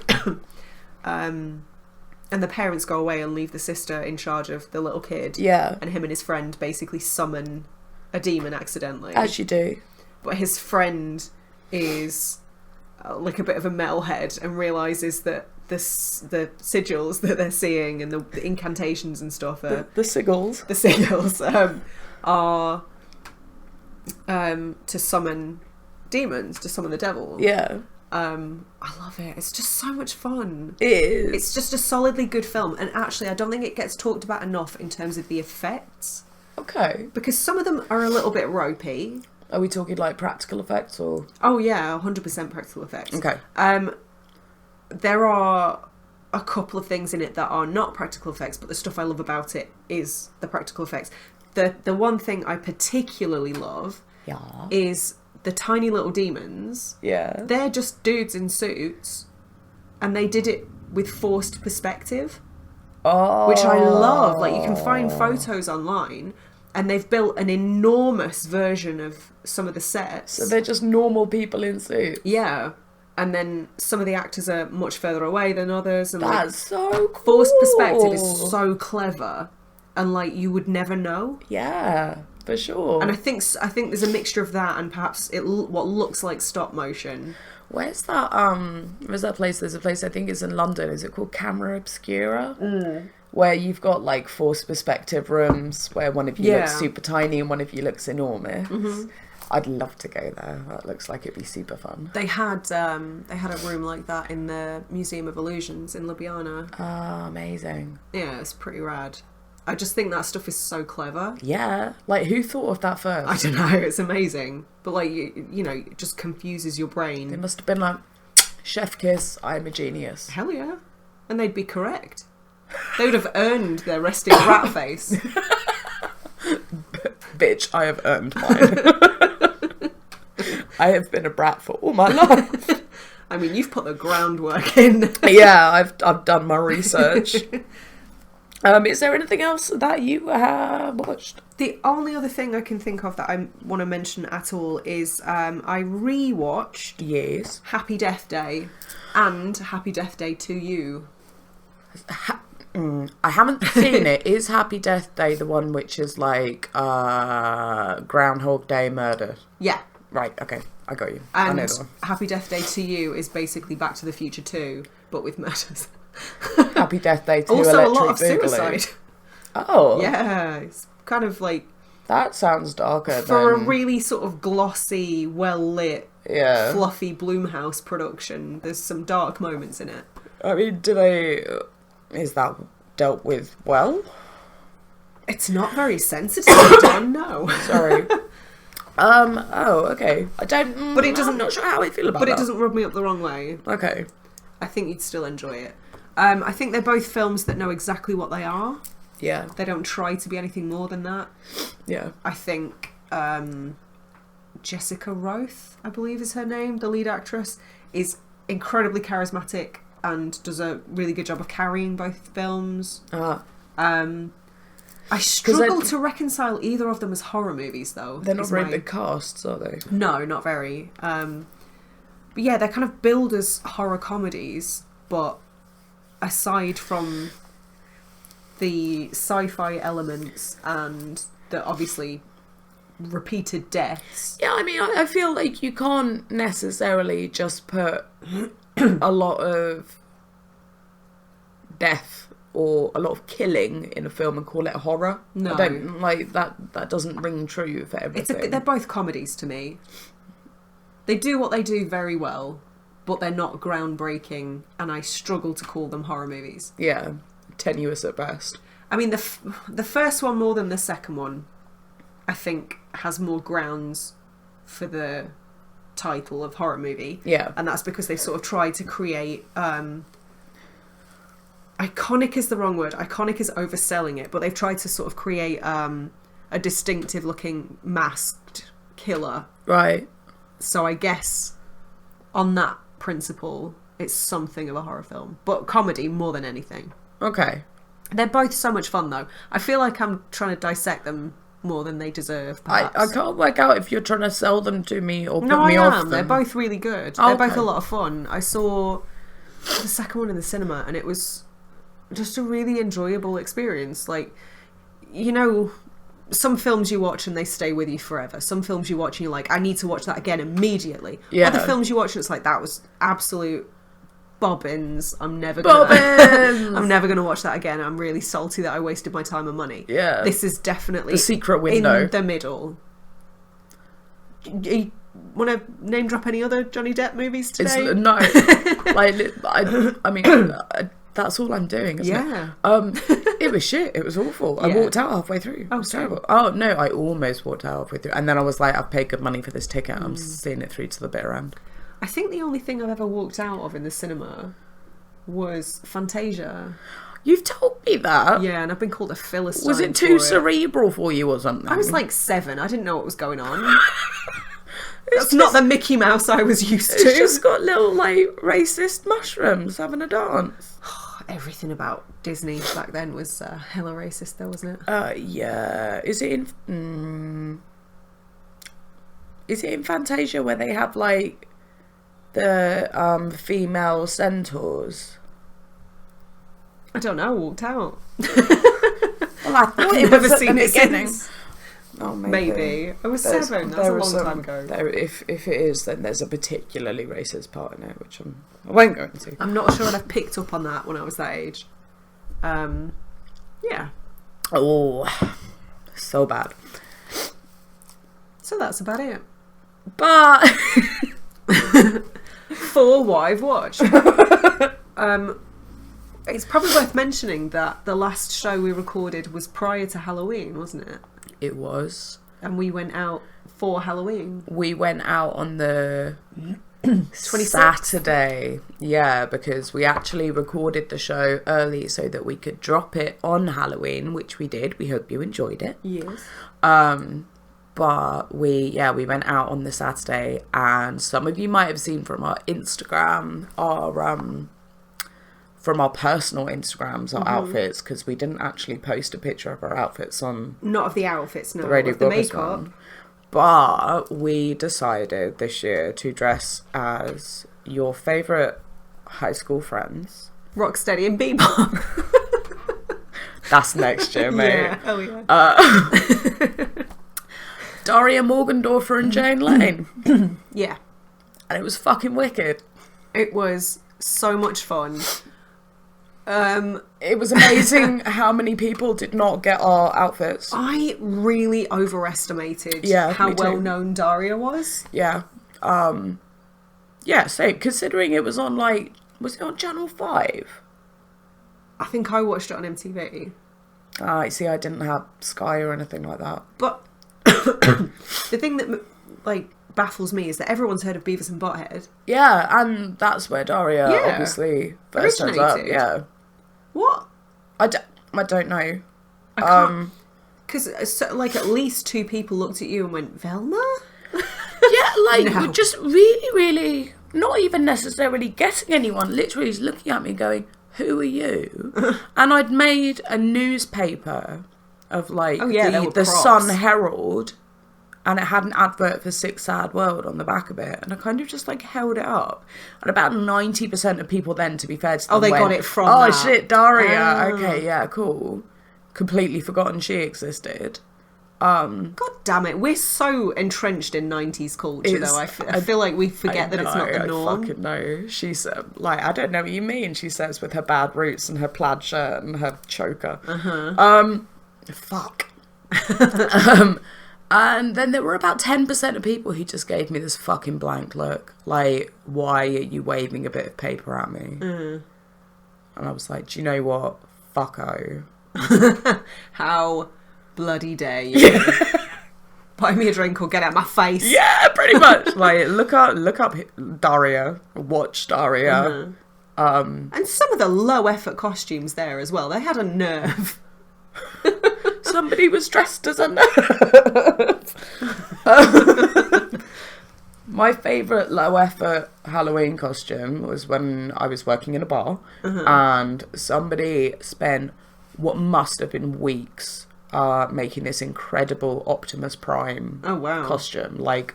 S1: And the parents go away and leave the sister in charge of the little kid.
S2: Yeah.
S1: And him and his friend basically summon a demon accidentally.
S2: As you do.
S1: But his friend is like a bit of a metalhead and realises that the sigils that they're seeing and the incantations and stuff are...
S2: The sigils.
S1: The sigils are to summon demons, to summon the devil.
S2: Yeah.
S1: I love it. It's just so much fun.
S2: It is.
S1: It's just a solidly good film, and actually I don't think it gets talked about enough in terms of the effects.
S2: Okay.
S1: Because some of them are a little bit ropey.
S2: Are we talking like practical effects or?
S1: Oh yeah, 100% practical effects.
S2: Okay.
S1: There are a couple of things in it that are not practical effects, but the stuff I love about it is the practical effects. The one thing I particularly love is the tiny little demons.
S2: Yeah.
S1: They're just dudes in suits, and they did it with forced perspective.
S2: Oh.
S1: Which I love. Like, you can find photos online, and they've built an enormous version of some of the sets.
S2: So they're just normal people in suits.
S1: Yeah. And then some of the actors are much further away than others. And
S2: That's so cool.
S1: Forced perspective is so clever, and like you would never know.
S2: Yeah, for sure.
S1: And I think there's a mixture of that and perhaps what looks like stop motion.
S2: Where's that? Where's that place? There's a place I think is in London. Is it called Camera Obscura? Where you've got like forced perspective rooms where one of you looks super tiny and one of you looks enormous. I'd love to go there. That looks like it'd be super fun.
S1: They had a room like that in the Museum of Illusions in Ljubljana.
S2: Ah, amazing.
S1: Yeah, it's pretty rad. I just think that stuff is so clever.
S2: Yeah, like who thought of that first?
S1: I don't know, it's amazing. But like, you know, it just confuses your brain.
S2: It must have been like, chef kiss, I'm a genius.
S1: Hell yeah. And they'd be correct. They would have earned their resting rat face.
S2: Bitch, I have earned mine. I have been a brat for all my life.
S1: I mean, you've put the groundwork in.
S2: Yeah, I've done my research. Is there anything else that you have watched?
S1: The only other thing I can think of that I want to mention at all is I rewatched Happy Death Day and Happy Death Day to You.
S2: I haven't seen it. Is Happy Death Day the one which is like Groundhog Day murder?
S1: Yeah.
S2: Right, okay. I got you.
S1: And
S2: I know the one.
S1: Happy Death Day to You is basically Back to the Future 2, but with murders.
S2: Happy Death Day to
S1: Also
S2: Electric
S1: a lot of
S2: Boogaloo.
S1: suicide.
S2: Oh.
S1: Yeah, it's kind of like...
S2: That sounds darker
S1: For
S2: than...
S1: a really sort of glossy, well-lit, fluffy Blumhouse production, there's some dark moments in it.
S2: I mean, is that dealt with well?
S1: It's not very sensitive, John, no.
S2: Sorry. Oh, okay. I don't...
S1: But it doesn't...
S2: I'm not sure how I feel about
S1: but
S2: that.
S1: But it doesn't rub me up the wrong way.
S2: Okay.
S1: I think you'd still enjoy it. I think they're both films that know exactly what they are.
S2: Yeah.
S1: They don't try to be anything more than that.
S2: Yeah.
S1: I think Jessica Roth, I believe is her name, the lead actress, is incredibly charismatic and does a really good job of carrying both films. I struggle to reconcile either of them as horror movies, though.
S2: They're not very big casts, are they?
S1: No, not very. But yeah, they're kind of billed as horror comedies, but aside from the sci-fi elements and the obviously repeated deaths.
S2: Yeah, I mean, I feel like you can't necessarily just put a lot of death or a lot of killing in a film and call it horror.
S1: No.
S2: I don't, like, that doesn't ring true for everything.
S1: They're both comedies to me. They do what they do very well, but they're not groundbreaking, and I struggle to call them horror movies.
S2: Yeah, tenuous at best.
S1: I mean, the first one more than the second one, I think, has more grounds for the title of horror movie.
S2: Yeah.
S1: And that's because they sort of tried to create... iconic is the wrong word. Iconic is overselling it, but they've tried to sort of create a distinctive looking masked killer.
S2: Right.
S1: So I guess on that principle, it's something of a horror film. But comedy more than anything.
S2: Okay.
S1: They're both so much fun, though. I feel like I'm trying to dissect them more than they deserve, perhaps.
S2: I can't work out if you're trying to sell them to me or put
S1: no,
S2: me
S1: I
S2: off
S1: am.
S2: them.
S1: They're both really good.
S2: Oh,
S1: They're both
S2: okay.
S1: a lot of fun. I saw the second one in the cinema, and it was just a really enjoyable experience. Like, you know, some films you watch and they stay with you forever. Some films you watch and you're like, I need to watch that again immediately.
S2: Yeah.
S1: Other films you watch and it's like, that was absolute bobbins. I'm never
S2: Bobbins!
S1: gonna watch that again. I'm really salty that I wasted my time and money.
S2: Yeah.
S1: This is definitely
S2: the secret window.
S1: in the middle. You want to name drop any other Johnny Depp movies today?
S2: No. Like, I mean, That's all I'm doing, isn't
S1: Yeah.
S2: it? It was shit. It was awful. I
S1: Yeah.
S2: walked out halfway through. It was terrible. Oh, no, I almost walked out halfway through. And then I was like, I've paid good money for this ticket. I'm seeing it through to the bitter end.
S1: I think the only thing I've ever walked out of in the cinema was Fantasia.
S2: You've told me that.
S1: Yeah, and I've been called a Philistine.
S2: Was it too cerebral for you or something?
S1: I was like 7. I didn't know what was going on. It's not the Mickey Mouse I was used to.
S2: It's just got little, like, racist mushrooms having a dance.
S1: Everything about Disney back then was hella racist, though, wasn't it?
S2: Yeah. Is it in Fantasia where they have, like, the female centaurs?
S1: I don't know. I walked out.
S2: Well, I thought
S1: I've
S2: it
S1: never
S2: was at
S1: seen
S2: the
S1: it
S2: beginning.
S1: since.
S2: Oh,
S1: Maybe. I was 7. That was a long time ago.
S2: If it is, then there's a particularly racist part in it, which I won't go into.
S1: I'm not sure I'd have picked up on that when I was that age. Yeah.
S2: Oh, so bad.
S1: So that's about it.
S2: But
S1: For what I've watched. It's probably worth mentioning that the last show we recorded was prior to Halloween, wasn't it?
S2: it was.
S1: And we went out for Halloween.
S2: We went out on the
S1: 26th?
S2: Saturday. Yeah, because we actually recorded the show early so that we could drop it on Halloween, which we did. We hope you enjoyed it.
S1: Yes.
S2: But we went out on the Saturday, and some of you might have seen from our Instagram, from our personal Instagrams, our outfits, because we didn't actually post a picture of our outfits on
S1: Not of the outfits, no.
S2: the Radio
S1: of the
S2: Gorepress
S1: makeup.
S2: one. But we decided this year to dress as your favourite high school friends.
S1: Rocksteady and Bebop.
S2: That's next year, mate.
S1: Yeah, hell yeah.
S2: Daria Morgendorfer and Jane Lane.
S1: Yeah.
S2: And it was fucking wicked.
S1: It was so much fun.
S2: It was amazing how many people did not get our outfits.
S1: I really overestimated
S2: Yeah,
S1: how
S2: me too.
S1: well known Daria was.
S2: Yeah. Yeah, so considering it was on, like, was it on Channel 5?
S1: I think I watched it on MTV.
S2: See, I didn't have Sky or anything like that.
S1: But the thing that, like, baffles me is that everyone's heard of Beavis and Butthead.
S2: Yeah, and that's where Daria
S1: Yeah.
S2: obviously first turns up.
S1: Originated.
S2: Yeah.
S1: What?
S2: I don't know.
S1: I can't. Because, like, at least 2 people looked at you and went, Velma?
S2: Yeah, like,
S1: No.
S2: just really, really, not even necessarily getting anyone, literally just looking at me going, who are you? And I'd made a newspaper of, like,
S1: Oh, yeah, there were
S2: the
S1: props.
S2: Sun Herald, and it had an advert for Six Sad World on the back of it, and I kind of just, like, held it up. And about 90% of people then, to be fair to them,
S1: Oh, they
S2: went,
S1: got it from
S2: oh,
S1: that.
S2: shit, Daria.
S1: Oh.
S2: Okay, yeah, cool. Completely forgotten she existed.
S1: God damn it. We're so entrenched in 90s culture,
S2: It's-
S1: though. I feel like we forget that it's not the norm.
S2: I fucking know. She's like, I don't know what you mean, she says, with her bad roots and her plaid shirt and her choker. Fuck. And then there were about 10% of people who just gave me this fucking blank look. Like, why are you waving a bit of paper at me? And I was like, do you know what? Fucko.
S1: How bloody dare you? Buy me a drink or get out my face.
S2: Yeah, pretty much. Like, look up Daria. Watch Daria.
S1: And some of the low effort costumes there as well. They had a nerve.
S2: Somebody was dressed as a nerd. My favourite low effort Halloween costume was when I was working in a bar and somebody spent what must have been weeks making this incredible Optimus Prime
S1: Oh, wow.
S2: costume. Like,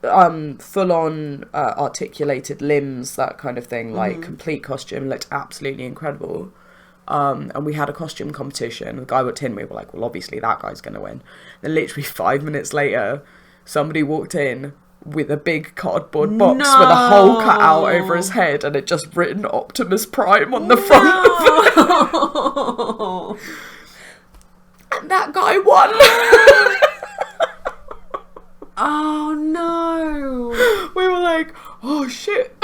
S2: full on articulated limbs, that kind of thing. Like, complete costume, looked absolutely incredible. And we had a costume competition. The guy walked in, we were like, well, obviously that guy's going to win. Then literally 5 minutes later, somebody walked in with a big cardboard box with a hole cut out over his head, and it just written Optimus Prime on the front of it.
S1: No.
S2: And that guy won.
S1: Oh no.
S2: We were like, oh shit.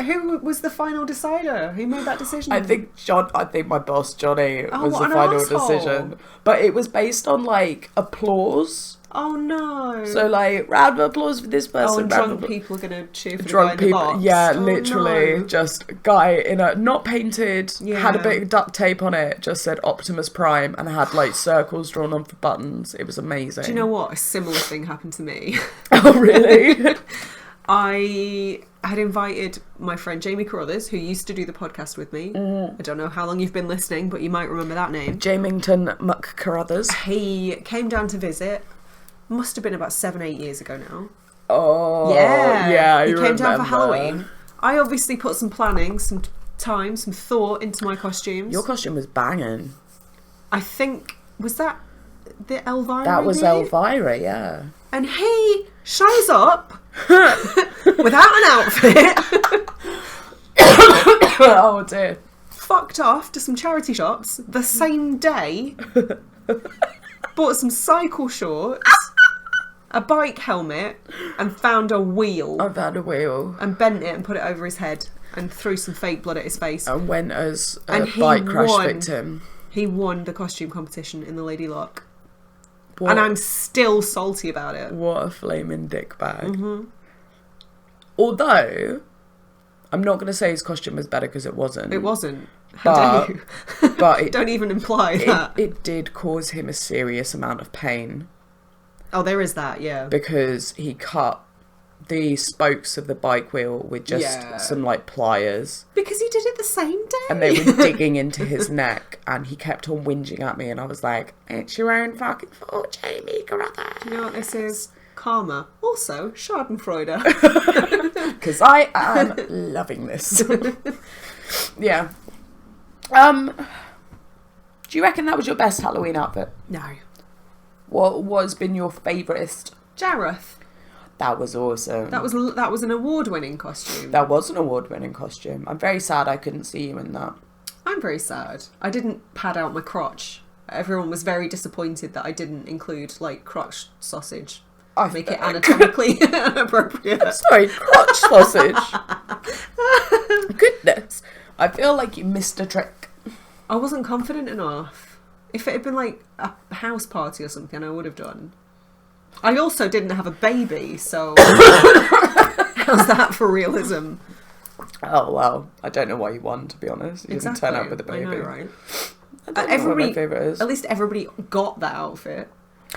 S1: Who was the final decider? Who made that decision?
S2: I think my boss Johnny was
S1: what
S2: the
S1: an
S2: final
S1: asshole.
S2: decision. But it was based on like applause.
S1: Oh no.
S2: So like round of applause for this person.
S1: and
S2: round
S1: drunk
S2: of
S1: people are gonna cheer for
S2: drunk
S1: the guy in the
S2: people.
S1: box.
S2: Yeah,
S1: Oh,
S2: literally
S1: no.
S2: just a guy in a not painted,
S1: Yeah.
S2: had a bit of duct tape on it, just said Optimus Prime and had like circles drawn on for buttons. It was amazing.
S1: Do you know what? A similar thing happened to me.
S2: Oh really?
S1: I had invited my friend Jamie Carruthers, who used to do the podcast with me. I don't know how long you've been listening, but you might remember that name.
S2: Jamington McCarruthers.
S1: He came down to visit. Must have been about 7-8 years ago now.
S2: Oh
S1: Yeah,
S2: I
S1: he came down for
S2: remember.
S1: Halloween. I obviously put some planning, some time, some thought into my costumes.
S2: Your costume was banging.
S1: I think, was that the Elvira?
S2: That was
S1: did?
S2: Elvira, yeah.
S1: And he shows up without an outfit,
S2: Oh dear.
S1: fucked off to some charity shops the same day, bought some cycle shorts, a bike helmet, and found a wheel.
S2: I found a wheel.
S1: And bent it and put it over his head and threw some fake blood at his face.
S2: And went as a
S1: And he
S2: bike crash
S1: won.
S2: victim.
S1: He won the costume competition in the Lady Luck.
S2: What,
S1: And I'm still salty about it.
S2: what a flaming dick bag.
S1: Mm-hmm.
S2: Although, I'm not going to say his costume was better because it wasn't.
S1: It wasn't. How dare you?
S2: But it,
S1: Don't even imply that.
S2: it did cause him a serious amount of pain
S1: Oh, there is that, yeah.
S2: because he cut the spokes of the bike wheel with just
S1: Yeah.
S2: some like pliers.
S1: Because he did it the same day.
S2: And they were digging into his neck, and he kept on whinging at me, and I was like, "It's your own fucking fault, Jamie Carruthers."
S1: You know what this is? Karma. Also, Schadenfreude.
S2: Because I am loving this. Yeah. Do you reckon that was your best Halloween outfit?
S1: No.
S2: What has been your favourite?
S1: Jareth.
S2: That was awesome.
S1: That was an award-winning costume.
S2: That was an award-winning costume. I'm very sad I couldn't see you in that.
S1: I'm very sad. I didn't pad out my crotch. Everyone was very disappointed that I didn't include, like, crotch sausage. Make it anatomically appropriate.
S2: Sorry, crotch sausage. Goodness. I feel like you missed a trick.
S1: I wasn't confident enough. If it had been, like, a house party or something, I would have done. I also didn't have a baby, so how's that for realism?
S2: Oh, well, I don't know why you won, to be honest. You didn't turn up with a baby.
S1: I know, right?
S2: I don't know what my favourite is.
S1: At least everybody got that outfit.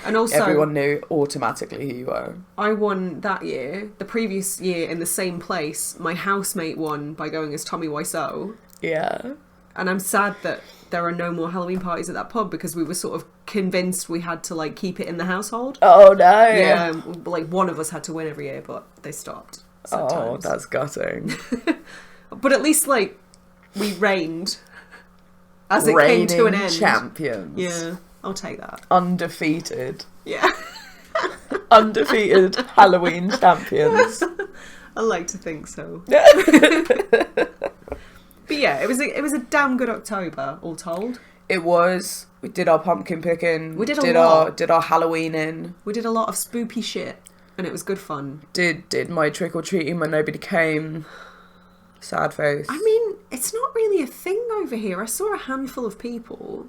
S1: And also,
S2: everyone knew automatically who you were.
S1: I won that year. The previous year, in the same place, my housemate won by going as Tommy Wiseau.
S2: Yeah.
S1: And I'm sad that there are no more Halloween parties at that pub because we were sort of convinced we had to, like, keep it in the household.
S2: Oh, no.
S1: Yeah, like, one of us had to win every year, but they stopped.
S2: Oh,
S1: Sometimes.
S2: that's gutting.
S1: But at least, like, we reigned as it came to an end.
S2: Champions.
S1: Yeah, I'll take that.
S2: Undefeated.
S1: Yeah.
S2: Undefeated Halloween champions.
S1: I like to think so. But yeah, it was a damn good October, all told.
S2: It was. We did our pumpkin picking.
S1: We did a lot.
S2: Did our Halloweening.
S1: We did a lot of spoopy shit, and it was good fun.
S2: Did my trick or treating when nobody came. Sad face.
S1: I mean, it's not really a thing over here. I saw a handful of people.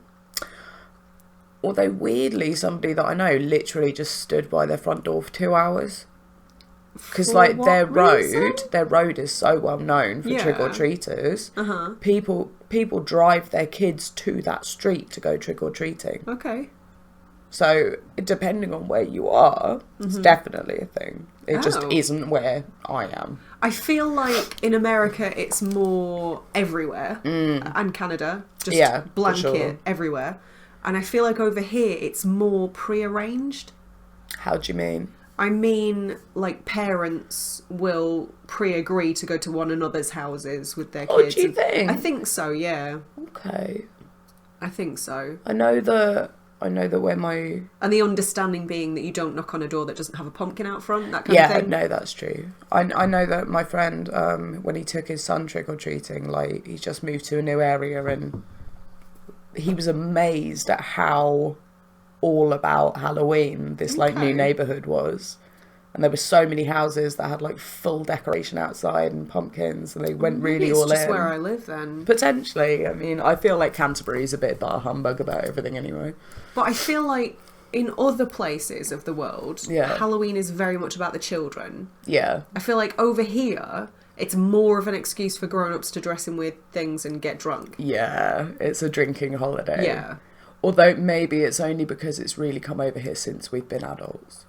S2: Although weirdly, somebody that I know literally just stood by their front door for 2 hours. Because like their road is so well known for trick or treaters.
S1: Uh-huh.
S2: People drive their kids to that street to go trick or treating.
S1: Okay.
S2: So depending on where you are, it's definitely a thing. It just
S1: Oh.
S2: isn't where I am.
S1: I feel like in America it's more everywhere, and Canada, just
S2: for
S1: blanket
S2: sure.
S1: everywhere. And I feel like over here it's more pre-arranged.
S2: How do you mean?
S1: I mean, like, parents will pre-agree to go to one another's houses with their kids.
S2: Oh, do you think?
S1: I think so, yeah.
S2: Okay.
S1: I think so.
S2: I know that when my...
S1: And the understanding being that you don't knock on a door that doesn't have a pumpkin out front, that kind of
S2: Yeah,
S1: thing.
S2: no, that's true. I know that my friend, when he took his son trick-or-treating, like, he just moved to a new area and he was amazed at how all about Halloween this, like, new neighbourhood was. And there were so many houses that had like full decoration outside and pumpkins, and they went really all in.
S1: It's just where I live then.
S2: Potentially. I mean, I feel like Canterbury's a bit bar humbug about everything anyway.
S1: But I feel like in other places of the world, Halloween is very much about the children.
S2: Yeah.
S1: I feel like over here, it's more of an excuse for grown-ups to dress in weird things and get drunk.
S2: Yeah, it's a drinking holiday.
S1: Yeah.
S2: Although maybe it's only because it's really come over here since we've been adults.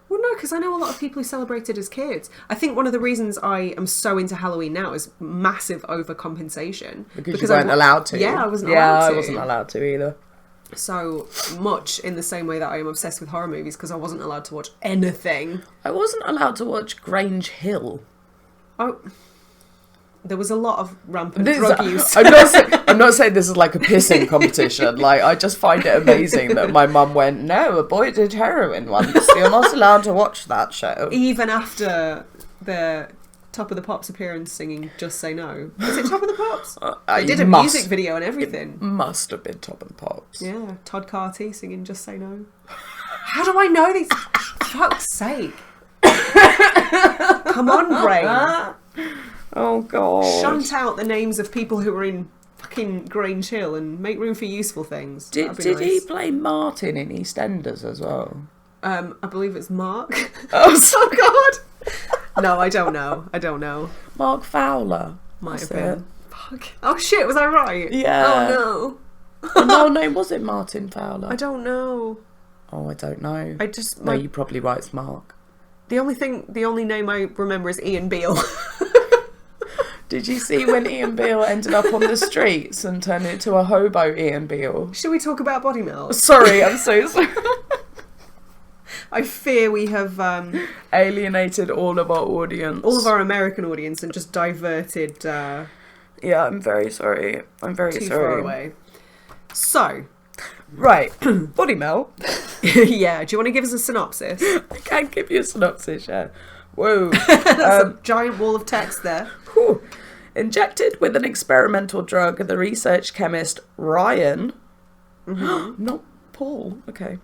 S1: Well, no, because I know a lot of people who celebrated as kids. I think one of the reasons I am so into Halloween now is massive overcompensation.
S2: Because you weren't allowed to.
S1: Yeah, I wasn't allowed to.
S2: Yeah, I wasn't allowed to either.
S1: So much in the same way that I am obsessed with horror movies because I wasn't allowed to watch anything.
S2: I wasn't allowed to watch Grange Hill.
S1: Oh, there was a lot of rampant drug use.
S2: I'm not saying this is like a pissing competition. Like, I just find it amazing that my mum went, no, a boy did heroin once. You're not allowed to watch that show.
S1: Even after the Top of the Pops appearance singing Just Say No. Was it Top of the Pops? They did a music video and everything.
S2: It must have been Top of the Pops.
S1: Yeah, Todd Carty singing Just Say No. How do I know these? Fuck's sake. Come on, brain.
S2: Oh, God.
S1: Shunt out the names of people who were in fucking Grange Hill and make room for useful things.
S2: Did he play Martin in EastEnders as well?
S1: I believe it's Mark.
S2: Oh,
S1: God. No, I don't know.
S2: Mark Fowler.
S1: Might have been. Fuck. Oh, shit, was I right?
S2: Yeah.
S1: Oh,
S2: no. No, name was it Martin Fowler?
S1: I don't know.
S2: Oh, I don't know.
S1: No,
S2: you're probably right, it's Mark.
S1: The only name I remember is Ian Beale.
S2: Did you see when Ian Beale ended up on the streets and turned into a hobo Ian Beale?
S1: Should we talk about body melt?
S2: Sorry, I'm so sorry.
S1: I fear we have
S2: alienated all of our audience.
S1: All of our American audience and just diverted...
S2: yeah, I'm very sorry. I'm very
S1: too
S2: sorry.
S1: Far away. So...
S2: Right, body melt.
S1: Yeah, do you want to give us a synopsis?
S2: I can give you a synopsis, yeah. Whoa.
S1: That's a giant wall of text there.
S2: Whew. Injected with an experimental drug, the research chemist Ryan, not Paul, okay,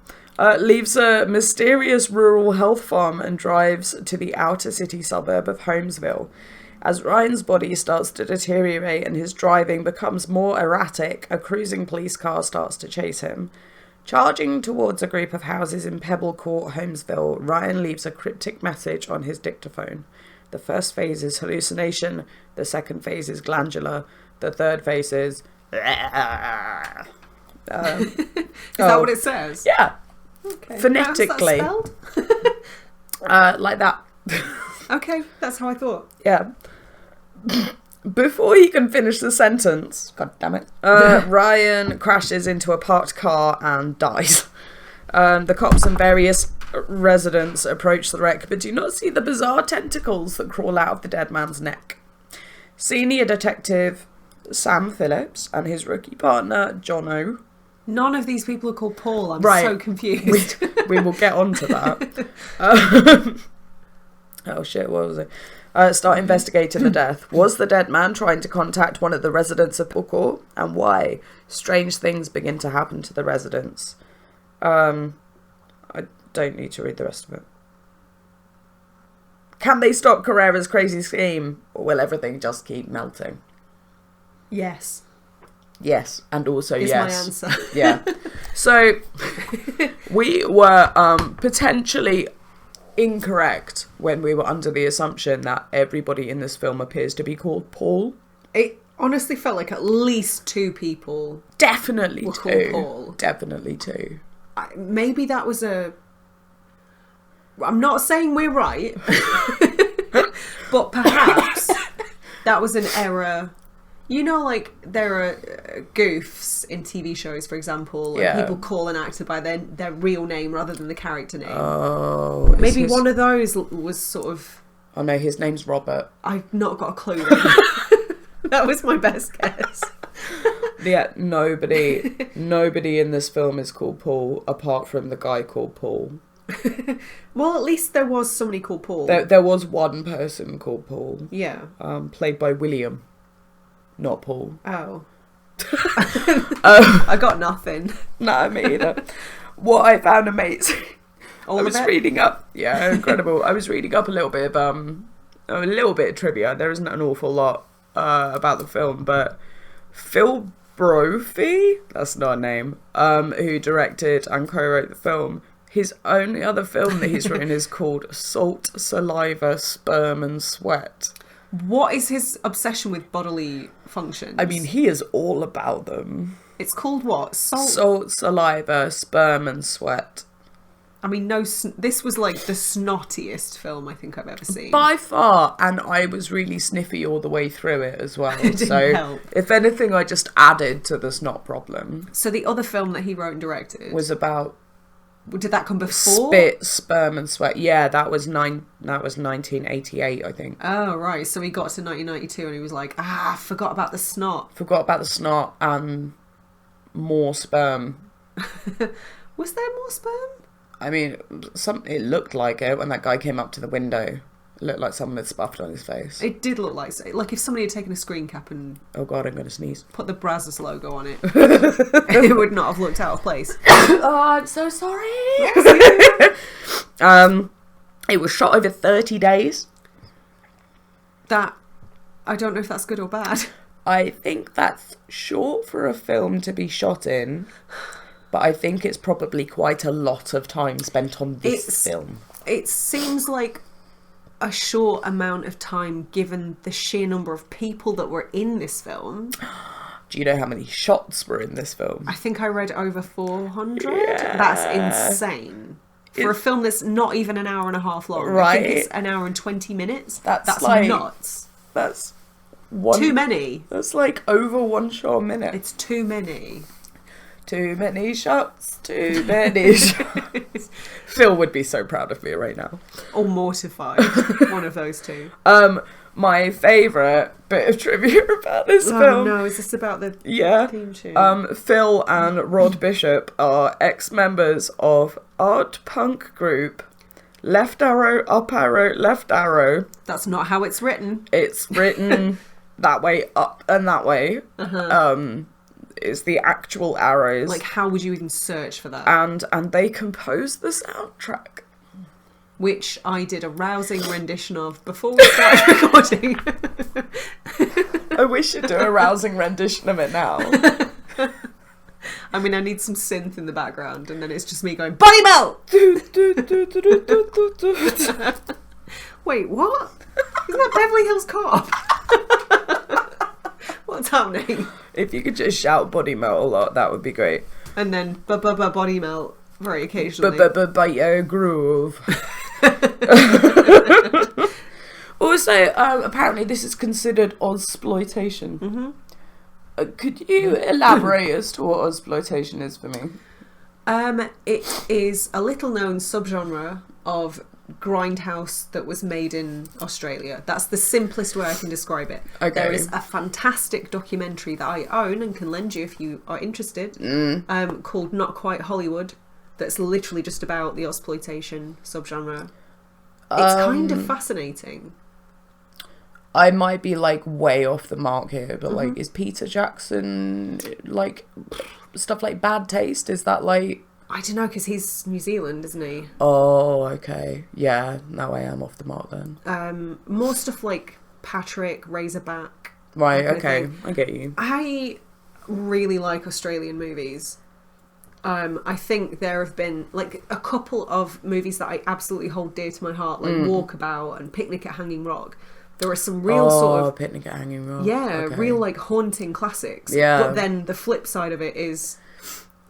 S2: leaves a mysterious rural health farm and drives to the outer city suburb of Holmesville. As Ryan's body starts to deteriorate and his driving becomes more erratic, a cruising police car starts to chase him. Charging towards a group of houses in Pebble Court, Holmesville, Ryan leaves a cryptic message on his dictaphone. The first phase is hallucination, the second phase is glandular, the third phase is...
S1: Is that what it says?
S2: Yeah.
S1: Okay.
S2: Phonetically.
S1: How's that spelled?
S2: Like that.
S1: Okay, that's how I thought.
S2: Yeah. Before he can finish the sentence, god damn it, Ryan crashes into a parked car and dies. The cops and various residents approach the wreck but do not see the bizarre tentacles that crawl out of the dead man's neck. Senior detective Sam Phillips and his rookie partner Jono.
S1: None of these people are called Paul. I'm so confused.
S2: We will get on to that. Oh shit, what was it? Start investigating the death. Was the dead man trying to contact one of the residents of Court? And why? Strange things begin to happen to the residents. I don't need to read the rest of it. Can they stop Carrera's crazy scheme? Or will everything just keep melting?
S1: Yes.
S2: Yes, and also
S1: is
S2: yes.
S1: my answer.
S2: Yeah. So, we were potentially incorrect when we were under the assumption that everybody in this film appears to be called Paul.
S1: It honestly felt like at least two people
S2: Definitely
S1: were
S2: two.
S1: called Paul.
S2: Definitely two.
S1: Maybe that was a... I'm not saying we're right, but perhaps that was an error. You know, like, there are goofs in TV shows, for example, and people call an actor by their real name rather than the character name.
S2: Oh.
S1: Maybe one of those was sort of...
S2: Oh no, his name's Robert.
S1: I've not got a clue. That was my best guess.
S2: Yeah, nobody in this film is called Paul, apart from the guy called Paul.
S1: Well, at least there was somebody called Paul.
S2: There was one person called Paul.
S1: Yeah.
S2: Played by William. Not Paul.
S1: Oh. I got nothing.
S2: No, me either. What I found amazing
S1: All
S2: I
S1: of
S2: was
S1: it?
S2: reading up. Yeah, incredible. I was reading up a little bit of trivia. There isn't an awful lot about the film, but Phil Brophy, that's not a name, who directed and co-wrote the film. His only other film that he's written is called Salt, Saliva, Sperm and Sweat.
S1: What is his obsession with bodily functions?
S2: I mean, he is all about them.
S1: It's called what?
S2: Salt, saliva, sperm and sweat.
S1: I mean, this was like the snottiest film I think I've ever seen.
S2: By far, and I was really sniffy all the way through it as well.
S1: It didn't help.
S2: If anything, I just added to the snot problem.
S1: So the other film that he wrote and directed
S2: Was about
S1: did that come before?
S2: spit, sperm and sweat. Yeah, that was 1988, I think.
S1: Oh, right. So he got to 1992 and he was like, forgot about the snot.
S2: Forgot about the snot and more sperm.
S1: Was there more sperm?
S2: I mean, it looked like it when that guy came up to the window. It looked like someone had spuffed on his face.
S1: It did look like if somebody had taken a screen cap and
S2: Oh god, I'm going to sneeze.
S1: put the Brazzers logo on it, it would not have looked out of place.
S2: Oh, I'm so sorry. It was shot over 30 days.
S1: That, I don't know if that's good or bad.
S2: I think that's short for a film to be shot in, but I think it's probably quite a lot of time spent on this film.
S1: It seems like a short amount of time given the sheer number of people that were in this film.
S2: Do you know how many shots were in this film?
S1: I think I read over 400.
S2: Yeah.
S1: That's insane. For a film that's not even an hour and a half long.
S2: Right.
S1: I think it's an hour and 20 minutes.
S2: That's
S1: like, nuts.
S2: That's one.
S1: Too many.
S2: That's like over one shot a minute.
S1: It's too many.
S2: Too many shots. Too many shots. Phil would be so proud of me right now.
S1: Or mortified. One of those two.
S2: My favourite bit of trivia about this film.
S1: Oh no, is this about the theme tune?
S2: Phil and Rod Bishop are ex-members of art punk group Left Arrow, Up Arrow, Left Arrow.
S1: That's not how it's written.
S2: It's written that way, up and that way. It's the actual arrows.
S1: Like, how would you even search for that?
S2: And they composed the soundtrack.
S1: Which I did a rousing rendition of before we started recording.
S2: I wish you'd do a rousing rendition of it now.
S1: I mean, I need some synth in the background, and then it's just me going, Body Melt! Wait, what? Isn't that Beverly Hills Cop? What's happening?
S2: If you could just shout Body Melt a lot, that would be great.
S1: And then Body Melt very occasionally.
S2: Bite your groove. Also, apparently this is considered Ozploitation.
S1: Mm-hmm.
S2: Could you elaborate as to what Ozploitation is for me?
S1: It is a little known subgenre of grindhouse that was made in Australia. That's the simplest way I can describe it.
S2: Okay.
S1: There is a fantastic documentary that I own and can lend you if you are interested, called Not Quite Hollywood, that's literally just about the Ozploitation subgenre. It's kind of fascinating.
S2: I might be like way off the mark here, but like, is Peter Jackson like stuff like Bad Taste? Is that like?
S1: I don't know, because he's New Zealand, isn't he?
S2: Oh, okay. Yeah, now I am off the mark then.
S1: More stuff like Patrick, Razorback.
S2: Right, okay, I get you.
S1: I really like Australian movies. I think there have been like a couple of movies that I absolutely hold dear to my heart, like Walkabout and Picnic at Hanging Rock. There are some real sort of
S2: Picnic at Hanging Rock.
S1: Yeah, okay. Real like haunting classics.
S2: Yeah.
S1: But then the flip side of it is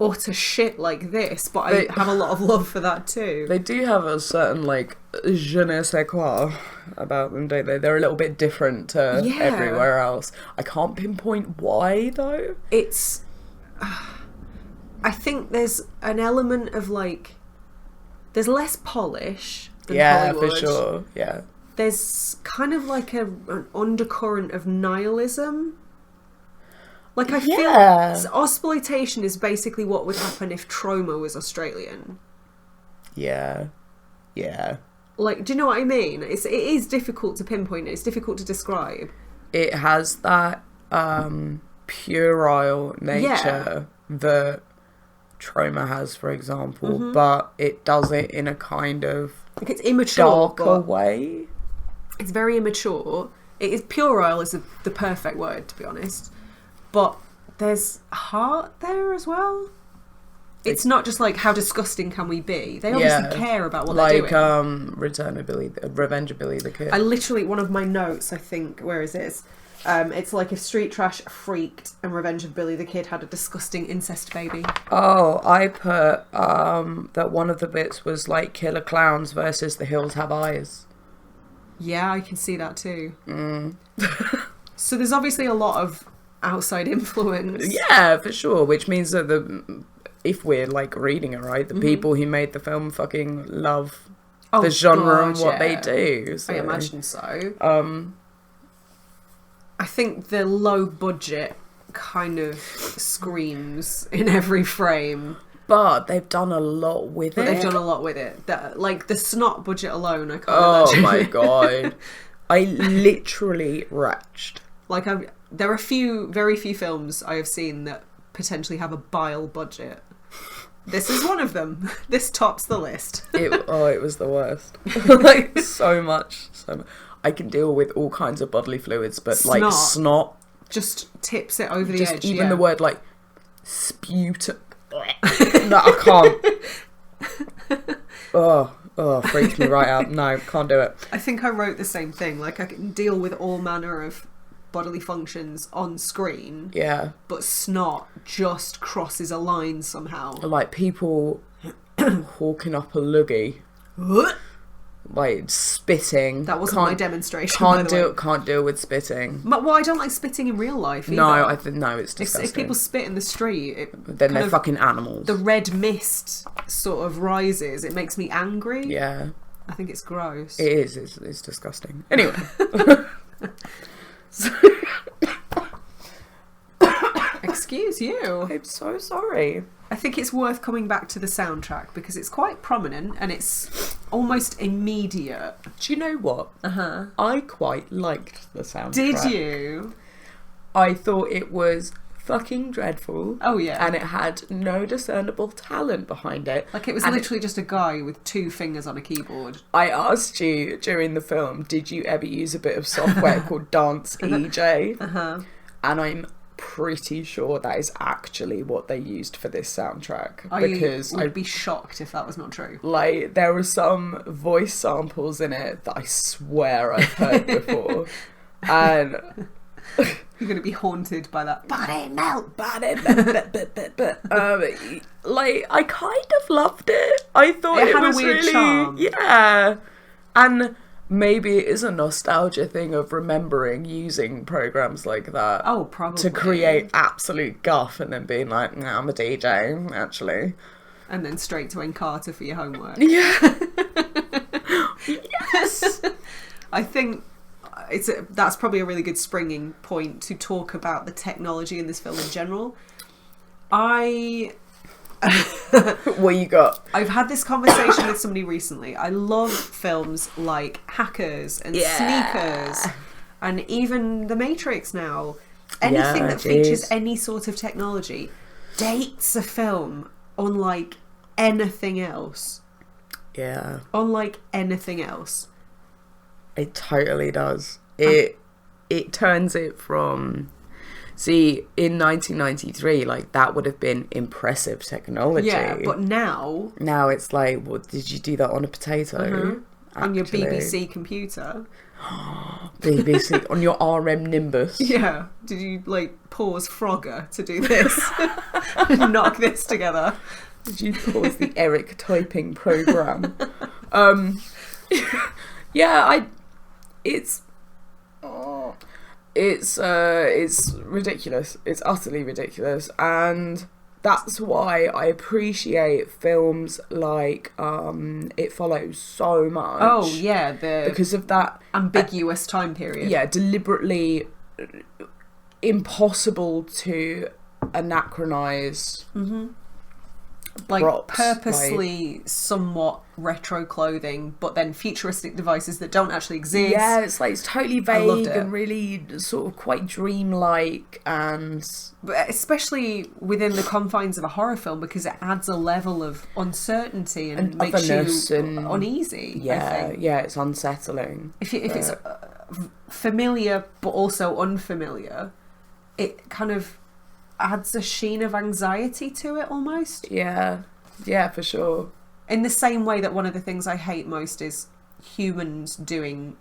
S1: utter shit like this, but I have a lot of love for that too.
S2: They do have a certain like je ne sais quoi about them, don't they? They're a little bit different to everywhere else. I can't pinpoint why though.
S1: It's I think there's an element of like there's less polish than Hollywood.
S2: For sure. Yeah.
S1: There's kind of like an undercurrent of nihilism. Like, I feel Ozploitation is basically what would happen if Troma was Australian.
S2: Yeah. Yeah.
S1: Like, do you know what I mean? It is difficult to pinpoint. It's difficult to describe.
S2: It has that puerile nature that Troma has, for example, but it does it in a kind of
S1: Like it's immature,
S2: darker way.
S1: It's very immature. It is puerile is the perfect word, to be honest. But there's heart there as well. It's not just like, how disgusting can we be? They obviously care about what they're doing.
S2: Like Revenge of Billy the Kid.
S1: I literally, one of my notes, I think, where is this? It's like if Street Trash freaked and Revenge of Billy the Kid had a disgusting incest baby.
S2: Oh, I put that one of the bits was like Killer Clowns versus The Hills Have Eyes.
S1: Yeah, I can see that too. So there's obviously a lot of outside influence.
S2: Yeah, for sure. Which means that if we're like reading it right, the people who made the film fucking love the genre and what they do. So.
S1: I imagine so. I think the low budget kind of screams in every frame.
S2: But they've done a lot with it.
S1: They've done a lot with it. Like the snot budget alone, I can't imagine.
S2: Oh my god. I literally retched.
S1: Like there are very few films I have seen that potentially have a bile budget. This is one of them. This tops the list.
S2: It was the worst. Like so much. I can deal with all kinds of bodily fluids, but like snot
S1: just tips it over the edge.
S2: Even the word like sputum. No, I can't. Freaks me right out. No, can't do it.
S1: I think I wrote the same thing. Like I can deal with all manner of bodily functions on screen.
S2: Yeah.
S1: But snot just crosses a line somehow.
S2: Like people hawking up a loogie. Like spitting.
S1: That wasn't my demonstration.
S2: Can't deal with spitting.
S1: Well, I don't like spitting in real life either.
S2: No, it's disgusting.
S1: If people spit in the street,
S2: then they're fucking animals.
S1: The red mist sort of rises. It makes me angry.
S2: Yeah,
S1: I think it's gross.
S2: It is. It's disgusting. Anyway.
S1: Excuse you.
S2: I'm so sorry.
S1: I think it's worth coming back to the soundtrack because it's quite prominent and it's almost immediate.
S2: Do you know what? I quite liked the soundtrack.
S1: Did you?
S2: I thought it was fucking dreadful.
S1: Oh yeah.
S2: And it had no discernible talent behind it.
S1: Like it was literally just a guy with 2 fingers on a keyboard.
S2: I asked you during the film, did you ever use a bit of software called Dance EJ? And I'm pretty sure that is actually what they used for this soundtrack. Because
S1: I'd be shocked if that was not true.
S2: Like, there were some voice samples in it that I swear I've heard before. And
S1: you're going to be haunted by that.
S2: Body melt. Like, I kind of loved it. I thought it was a weird really charm. Yeah. And maybe it is a nostalgia thing of remembering using programs like that.
S1: Oh, probably.
S2: To create absolute guff and then being like, nah, I'm a DJ, actually.
S1: And then straight to Encarta for your homework.
S2: Yeah. Yes.
S1: I think that's probably a really good springing point to talk about the technology in this film in general.
S2: What you got?
S1: I've had this conversation with somebody recently. I love films like Hackers and Sneakers and even The Matrix now. Anything that features any sort of technology dates a film unlike anything else.
S2: Yeah.
S1: Unlike anything else.
S2: It totally does. It turns it from... See, in 1993, like, that would have been impressive technology.
S1: Yeah, but now...
S2: Now it's like, well, did you do that on a potato?
S1: On your BBC computer.
S2: BBC, on your RM Nimbus.
S1: Yeah. Did you, like, pause Frogger to do this? Knock this together.
S2: Did you pause the Eric typing program? Yeah, It's ridiculous. It's utterly ridiculous, and that's why I appreciate films like It Follows so much.
S1: Oh yeah,
S2: because of that
S1: ambiguous time period.
S2: Yeah, deliberately impossible to anachronize
S1: like
S2: props,
S1: purposely somewhat retro clothing, but then futuristic devices that don't actually exist.
S2: Yeah, it's like, it's totally vague
S1: it.
S2: and really sort of quite dreamlike, and
S1: But especially within the confines of a horror film, because it adds a level of uncertainty and makes you uneasy.
S2: Yeah,
S1: I think.
S2: yeah, it's unsettling.
S1: If it's familiar but also unfamiliar, it kind of adds a sheen of anxiety to it almost.
S2: Yeah, for sure.
S1: In the same way that one of the things I hate most is humans doing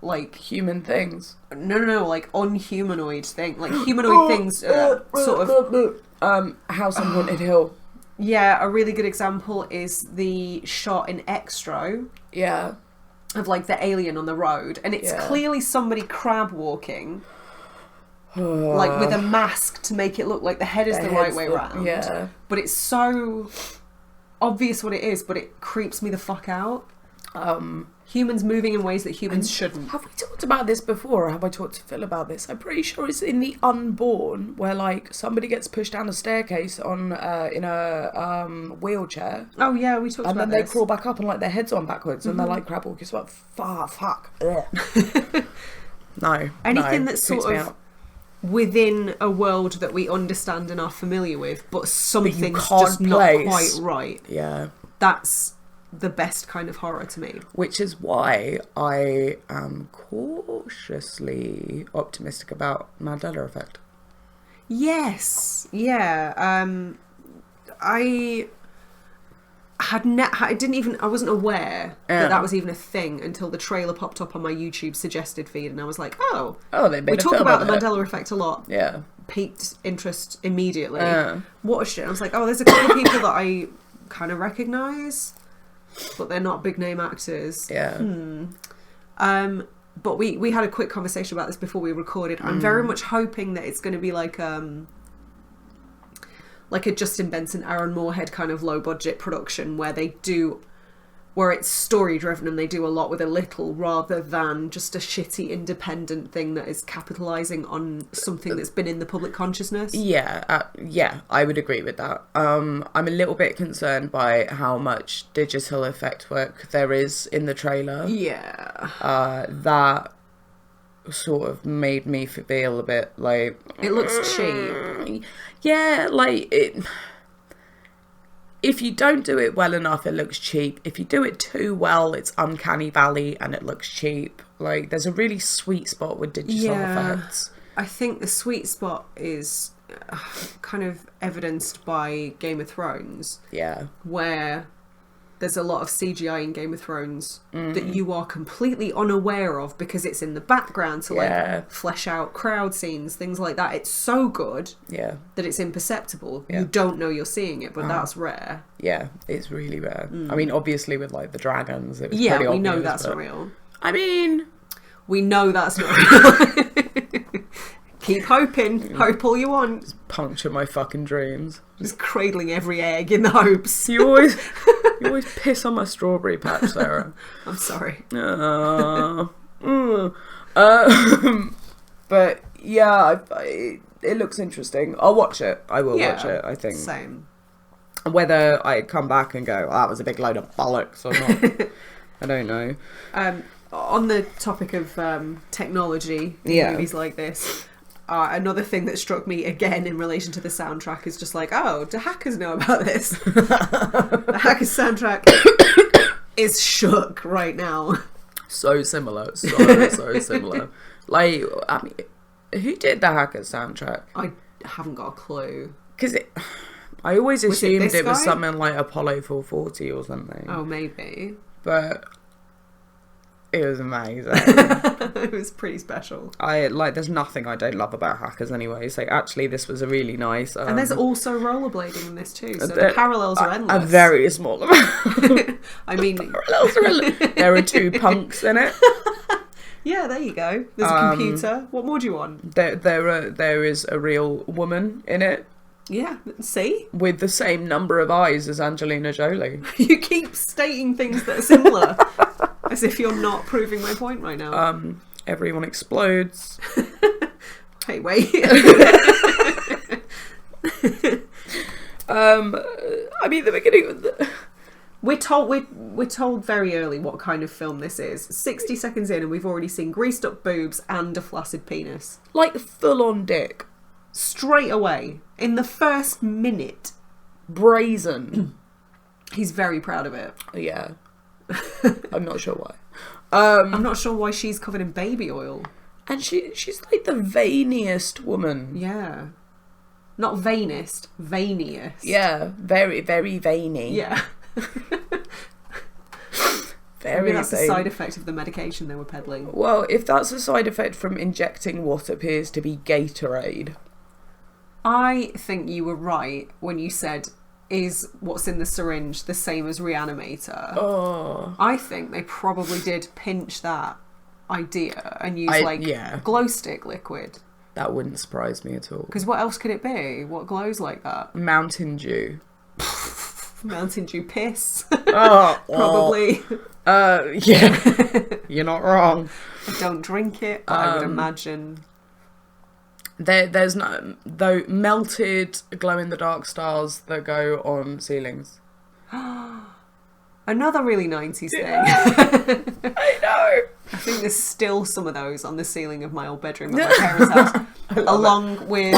S1: like
S2: human things.
S1: No, like unhumanoid thing, like humanoid things, sort of.
S2: House on Haunted Hill.
S1: Yeah, a really good example is the shot in Extra.
S2: Yeah.
S1: Of like the alien on the road, and it's clearly somebody crab walking. Like with a mask to make it look like the head is the right way around.
S2: Yeah.
S1: But it's so obvious what it is, but it creeps me the fuck out. Humans moving in ways that humans shouldn't.
S2: Have we talked about this before, or have I talked to Phil about this? I'm pretty sure it's in The Unborn, where like somebody gets pushed down a staircase on in a wheelchair.
S1: Oh yeah, we talked about this.
S2: And then they crawl back up and like their head's on backwards, and they're like crab walking. It's like fuck. No.
S1: Anything that's sort of within a world that we understand and are familiar with, but something's just not quite right.
S2: Yeah.
S1: That's the best kind of horror to me.
S2: Which is why I am cautiously optimistic about Mandela Effect.
S1: Yes. Yeah. I wasn't aware that was even a thing until the trailer popped up on my YouTube suggested feed, and I was like, oh,
S2: we
S1: talk about the Mandela Effect a lot.
S2: Yeah.
S1: Piqued interest immediately. Watched it. I was like, oh, there's a couple of people that I kind of recognise, but they're not big name actors.
S2: Yeah.
S1: But we had a quick conversation about this before we recorded. I'm very much hoping that it's going to be like a Justin Benson, Aaron Moorhead kind of low budget production where it's story driven and they do a lot with a little, rather than just a shitty independent thing that is capitalising on something that's been in the public consciousness. Yeah,
S2: I would agree with that. I'm a little bit concerned by how much digital effect work there is in the trailer.
S1: Yeah.
S2: That sort of made me feel a bit like...
S1: It looks cheap.
S2: Yeah, like it... If you don't do it well enough, it looks cheap. If you do it too well, it's uncanny valley and it looks cheap. Like, there's a really sweet spot with digital effects.
S1: I think the sweet spot is kind of evidenced by Game of Thrones.
S2: Yeah.
S1: Where there's a lot of CGI in Game of Thrones that you are completely unaware of because it's in the background to like flesh out crowd scenes, things like that. It's so good that it's imperceptible. You don't know you're seeing it, but that's rare.
S2: Yeah, it's really rare. I mean, obviously with like the dragons, it was
S1: pretty
S2: obvious,
S1: we know that's not real.
S2: I mean,
S1: we know that's not real. Keep hoping. Hope all you want.
S2: Just puncture my fucking dreams.
S1: Just cradling every egg in the hopes.
S2: You always piss on my strawberry patch, Sarah.
S1: I'm sorry.
S2: But yeah, it looks interesting. I'll watch it. I will watch it, I think.
S1: Same.
S2: Whether I come back and go, that was a big load of bollocks or not, I don't know.
S1: On the topic of technology in movies like this, another thing that struck me again in relation to the soundtrack is just like, oh, do hackers know about this? The hackers soundtrack is shook right now.
S2: So similar. So similar. Like, I mean, who did the hackers soundtrack?
S1: I haven't got a clue.
S2: Because I always assumed it was
S1: guy?
S2: something like Apollo 440 or something.
S1: Oh, maybe.
S2: But it was amazing.
S1: It was pretty special.
S2: There's nothing I don't love about hackers anyway. So actually, this was a really nice.
S1: And there's also rollerblading in this too, so the parallels are endless.
S2: A very small amount.
S1: I mean,
S2: there are 2 punks in it.
S1: Yeah, there you go. There's a computer. What more do you want?
S2: There is a real woman in it.
S1: Yeah, see?
S2: With the same number of eyes as Angelina Jolie.
S1: You keep stating things that are similar. As if you're not proving my point right now.
S2: Everyone explodes.
S1: Hey, wait.
S2: I mean, the beginning of the...
S1: We're told very early what kind of film this is. 60 seconds in and we've already seen greased up boobs and a flaccid penis.
S2: Like, full-on dick.
S1: Straight away. In the first minute.
S2: Brazen.
S1: He's very proud of it.
S2: Yeah. I'm not sure why.
S1: I'm not sure why she's covered in baby oil.
S2: And she's like the veiniest woman.
S1: Yeah. Not vainest, veiniest.
S2: Yeah, very, very veiny.
S1: Yeah.
S2: Very
S1: Maybe that's
S2: veiny.
S1: a side effect of the medication they were peddling.
S2: Well, if that's a side effect from injecting what appears to be Gatorade.
S1: I think you were right when you said, is what's in the syringe the same as Reanimator?
S2: Oh.
S1: I think they probably did pinch that idea and use glow stick liquid.
S2: That wouldn't surprise me at all.
S1: Because what else could it be? What glows like that?
S2: Mountain Dew.
S1: Mountain Dew piss.
S2: Oh,
S1: probably.
S2: Yeah. You're not wrong.
S1: I don't drink it, but I would imagine.
S2: There's no, though, melted glow-in-the-dark stars that go on ceilings.
S1: Another really 90s thing.
S2: I know.
S1: I think there's still some of those on the ceiling of my old bedroom at my parents' house. Along with...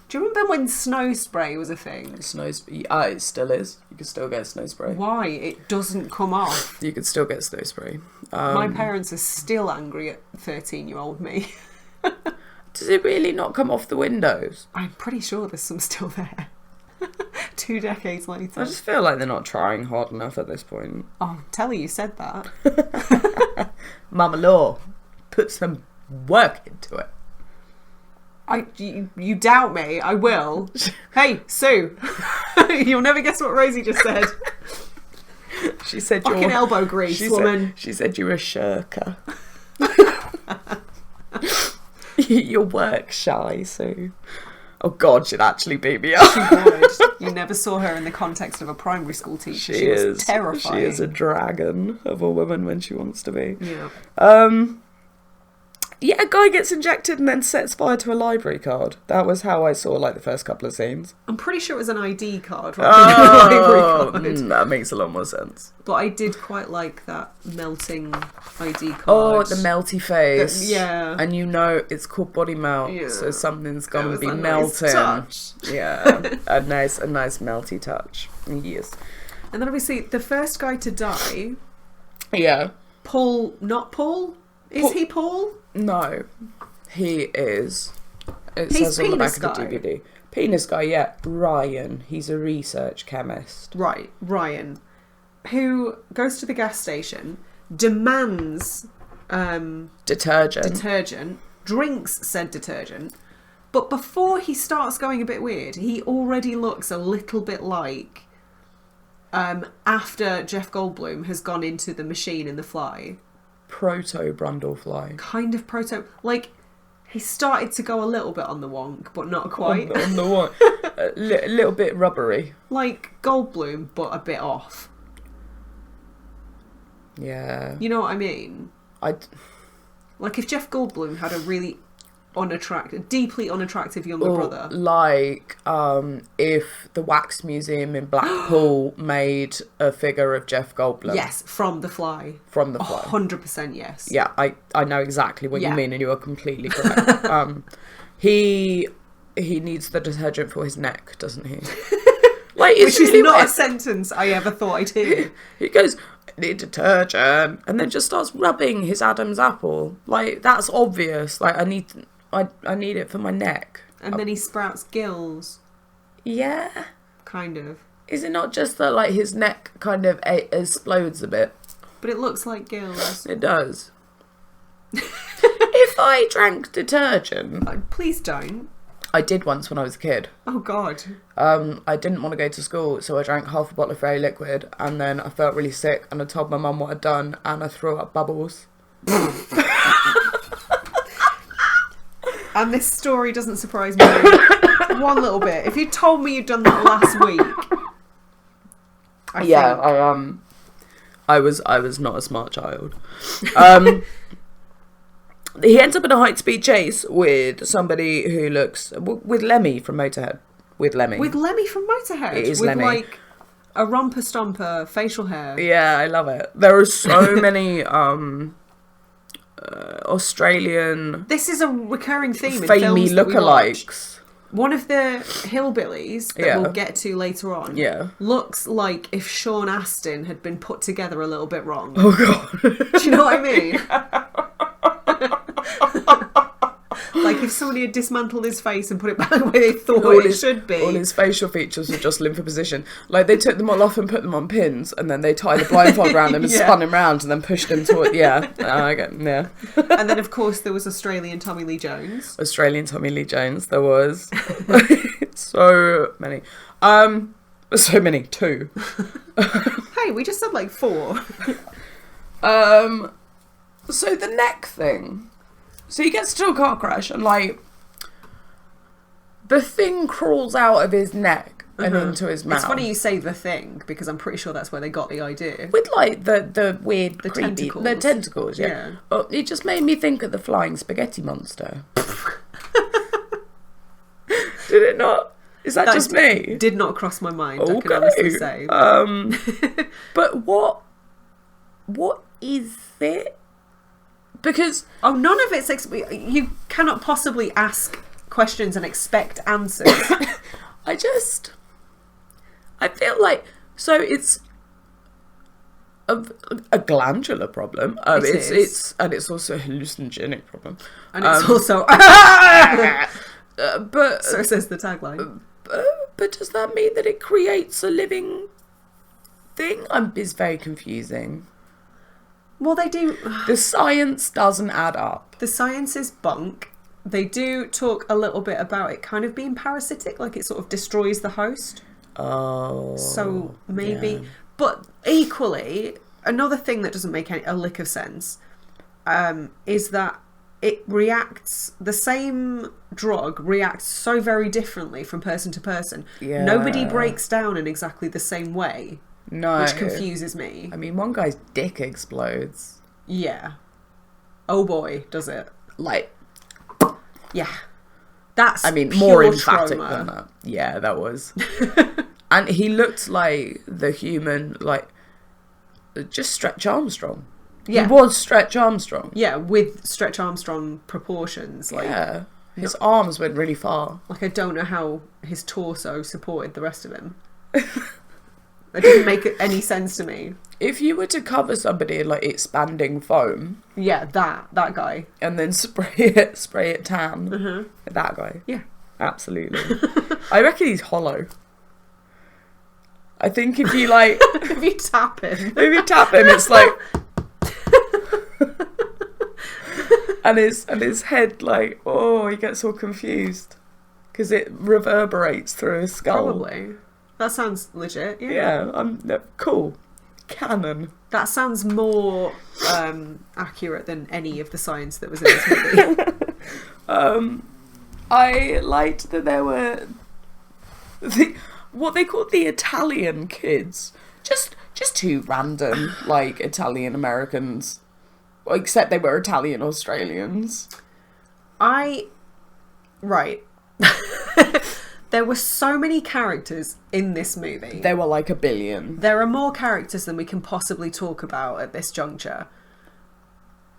S1: do you remember when snow spray was a thing?
S2: It still is. You can still get snow spray.
S1: Why? It doesn't come off.
S2: You can still get snow spray.
S1: My parents are still angry at 13-year-old me.
S2: Does it really not come off the windows?
S1: I'm pretty sure there's some still there. 2 decades later.
S2: I just feel like they're not trying hard enough at this point.
S1: Oh, Telly, you said that.
S2: Mama Law, put some work into it.
S1: You doubt me? I will. Hey, Sue. You'll never guess what Rosie just said.
S2: She said
S1: fucking
S2: you're...
S1: elbow grease, woman.
S2: She said you're a shirker. You're work shy, Sue. Oh God, she'd actually beat me up.
S1: She would. You never saw her in the context of a primary school teacher. She was terrifying.
S2: She is a dragon of a woman when she wants to be.
S1: Yeah.
S2: Yeah, a guy gets injected and then sets fire to a library card. That was how I saw like the first couple of scenes.
S1: I'm pretty sure it was an ID card rather than a library card.
S2: That makes a lot more sense.
S1: But I did quite like that melting ID card.
S2: Oh, the melty face.
S1: Yeah.
S2: And you know it's called body melt, so something's gonna be melting.
S1: Nice touch.
S2: Yeah, a nice melty touch. Yes.
S1: And then obviously the first guy to die.
S2: Yeah.
S1: Paul, not Paul. Is he Paul?
S2: No, he is.
S1: He's
S2: says on the back
S1: penis
S2: of the DVD. Penis guy, yeah. Ryan. He's a research chemist.
S1: Right, Ryan, who goes to the gas station, demands detergent, drinks said detergent, but before he starts going a bit weird, he already looks a little bit like after Jeff Goldblum has gone into the machine in The Fly.
S2: Proto Brundlefly.
S1: Kind of proto, like he started to go a little bit on the wonk, but not quite.
S2: On the wonk. A little bit rubbery.
S1: Like Goldblum, but a bit off.
S2: Yeah.
S1: You know what I mean? Like if Jeff Goldblum had a really deeply unattractive younger brother.
S2: Like if the Wax Museum in Blackpool made a figure of Jeff Goldblum.
S1: Yes, from The Fly.
S2: From The Fly.
S1: 100% yes.
S2: Yeah, I know exactly what you mean, and you are completely correct. He needs the detergent for his neck, doesn't he? Like,
S1: which is not a sentence I ever thought I'd hear.
S2: He goes, I need detergent, and then just starts rubbing his Adam's apple. Like, that's obvious. Like, I need it for my neck.
S1: And then he sprouts gills.
S2: Yeah.
S1: Kind of.
S2: Is it not just that, like, his neck kind of explodes a bit?
S1: But it looks like gills.
S2: It does. If I drank detergent...
S1: Please don't.
S2: I did once when I was a kid.
S1: Oh, God.
S2: I didn't want to go to school, so I drank half a bottle of Fairy Liquid, and then I felt really sick, and I told my mum what I'd done, and I threw up bubbles.
S1: And this story doesn't surprise me one little bit. If you told me you'd done that last week,
S2: I was not a smart child. He ends up in a high-speed chase with somebody who looks with Lemmy from Motorhead. With Lemmy.
S1: With Lemmy from Motorhead.
S2: It is
S1: with
S2: Lemmy.
S1: like a romper stomper facial hair.
S2: Yeah, I love it. There are so many Australian
S1: This is a recurring theme in
S2: famey
S1: films that we watch.
S2: lookalikes.
S1: One of the hillbillies that we'll get to later on looks like if Sean Astin had been put together a little bit wrong.
S2: Oh, God.
S1: Do you know what I mean? Like if somebody had dismantled his face and put it back the way they thought it should be.
S2: All his facial features were just limp for position. Like they took them all off and put them on pins, and then they tied the blindfold around him and spun him round and then pushed him toward. Yeah.
S1: And then of course there was Australian Tommy Lee Jones.
S2: Australian Tommy Lee Jones. There was so many. So many. 2.
S1: Hey, we just said like 4.
S2: So the neck thing. So he gets to a car crash and like the thing crawls out of his neck and into his mouth.
S1: It's funny you say the thing because I'm pretty sure that's where they got the idea.
S2: With like the weird creepy
S1: tentacles.
S2: The tentacles, yeah. Oh, it just made me think of the flying spaghetti monster. Did it not? Is that just me?
S1: Did not cross my mind,
S2: Okay.
S1: I can honestly say.
S2: But what is it? Because
S1: none of it's you cannot possibly ask questions and expect answers.
S2: I feel like it's a glandular problem. It's also a hallucinogenic problem,
S1: and it's also
S2: but
S1: so says the tagline.
S2: But does that mean that it creates a living thing? It's very confusing.
S1: Well, they do.
S2: The science doesn't add up.
S1: The science is bunk. They do talk a little bit about it kind of being parasitic, like it sort of destroys the host.
S2: Oh.
S1: So maybe.
S2: Yeah.
S1: But equally, another thing that doesn't make a lick of sense is that it reacts, the same drug reacts so very differently from person to person.
S2: Yeah.
S1: Nobody breaks down in exactly the same way.
S2: No.
S1: Which confuses me.
S2: I mean, one guy's dick explodes.
S1: Yeah. Oh boy, does it.
S2: Like.
S1: Yeah. That's
S2: more emphatic
S1: trauma.
S2: than that. Yeah, that was. And he looked like the human, like, just Stretch Armstrong.
S1: Yeah.
S2: He was Stretch Armstrong.
S1: Yeah, with Stretch Armstrong proportions. Like,
S2: yeah. His arms went really far.
S1: Like, I don't know how his torso supported the rest of him. That didn't make any sense to me.
S2: If you were to cover somebody in, like, expanding foam...
S1: Yeah, that guy.
S2: And then spray it tan. That guy.
S1: Yeah.
S2: Absolutely. I reckon he's hollow. I think if you, like...
S1: If you tap him,
S2: it's like... and his head, like, he gets all confused. Because it reverberates through his skull.
S1: Probably. That sounds legit,
S2: Yeah, cool. Canon.
S1: That sounds more accurate than any of the science that was in this movie.
S2: I liked that there were what they called the Italian kids. Just 2 random, like, Italian Americans. Well, except they were Italian Australians.
S1: Right. There were so many characters in this movie.
S2: There were like 1 billion.
S1: There are more characters than we can possibly talk about at this juncture.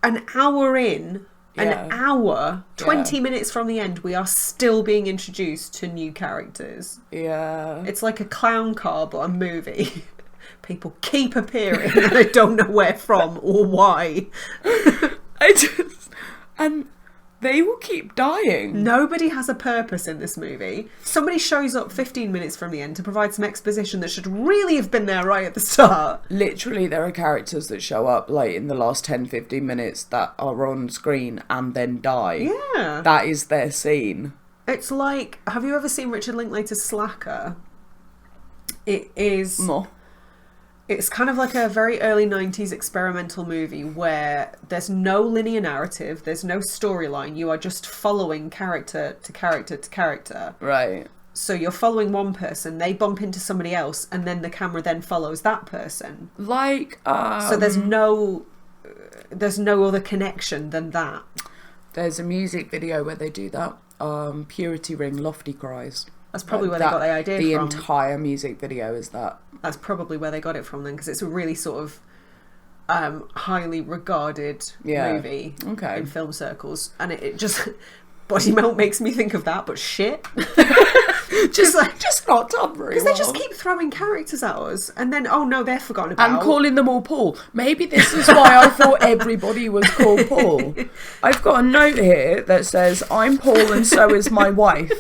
S1: An hour in, an hour, 20 minutes from the end, we are still being introduced to new characters.
S2: Yeah.
S1: It's like a clown car, but a movie. People keep appearing and I don't know where from or why.
S2: And they will keep dying.
S1: Nobody has a purpose in this movie. Somebody shows up 15 minutes from the end to provide some exposition that should really have been there right at the start.
S2: Literally, there are characters that show up like in the last 10-15 minutes that are on screen and then die.
S1: Yeah.
S2: That is their scene.
S1: It's like, have you ever seen Richard Linklater's Slacker? It is...
S2: No.
S1: It's kind of like a very early 90s experimental movie where there's no linear narrative, there's no storyline, you are just following character to character to character.
S2: Right.
S1: So you're following one person, they bump into somebody else, and then the camera then follows that person.
S2: Like,
S1: So there's no other connection than that.
S2: There's a music video where they do that. Purity Ring, Lofty Cries.
S1: That's probably where they got the idea
S2: the
S1: from.
S2: The entire music video is that.
S1: That's probably where they got it from then, because it's a really sort of highly regarded movie in film circles, and it just body melt makes me think of that, but shit.
S2: just not done very well.
S1: Because they just keep throwing characters at us, and then they're forgotten about.
S2: And calling them all Paul. Maybe this is why I thought everybody was called Paul. I've got a note here that says, I'm Paul and so is my wife.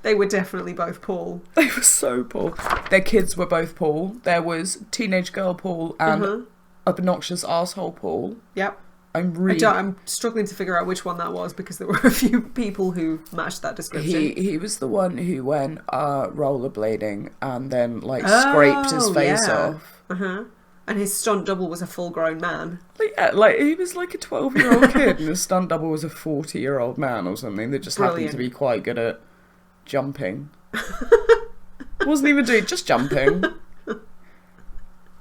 S1: They were definitely both Paul.
S2: They were so Paul. Their kids were both Paul. There was teenage girl Paul and obnoxious asshole Paul.
S1: Yep.
S2: I'm
S1: struggling to figure out which one that was, because there were a few people who matched that description.
S2: He was the one who went rollerblading and then scraped his face off.
S1: And his stunt double was a full-grown man.
S2: He was like a 12-year-old kid, and his stunt double was a 40-year-old man or something that just happened to be quite good at jumping. Wasn't even doing, just jumping.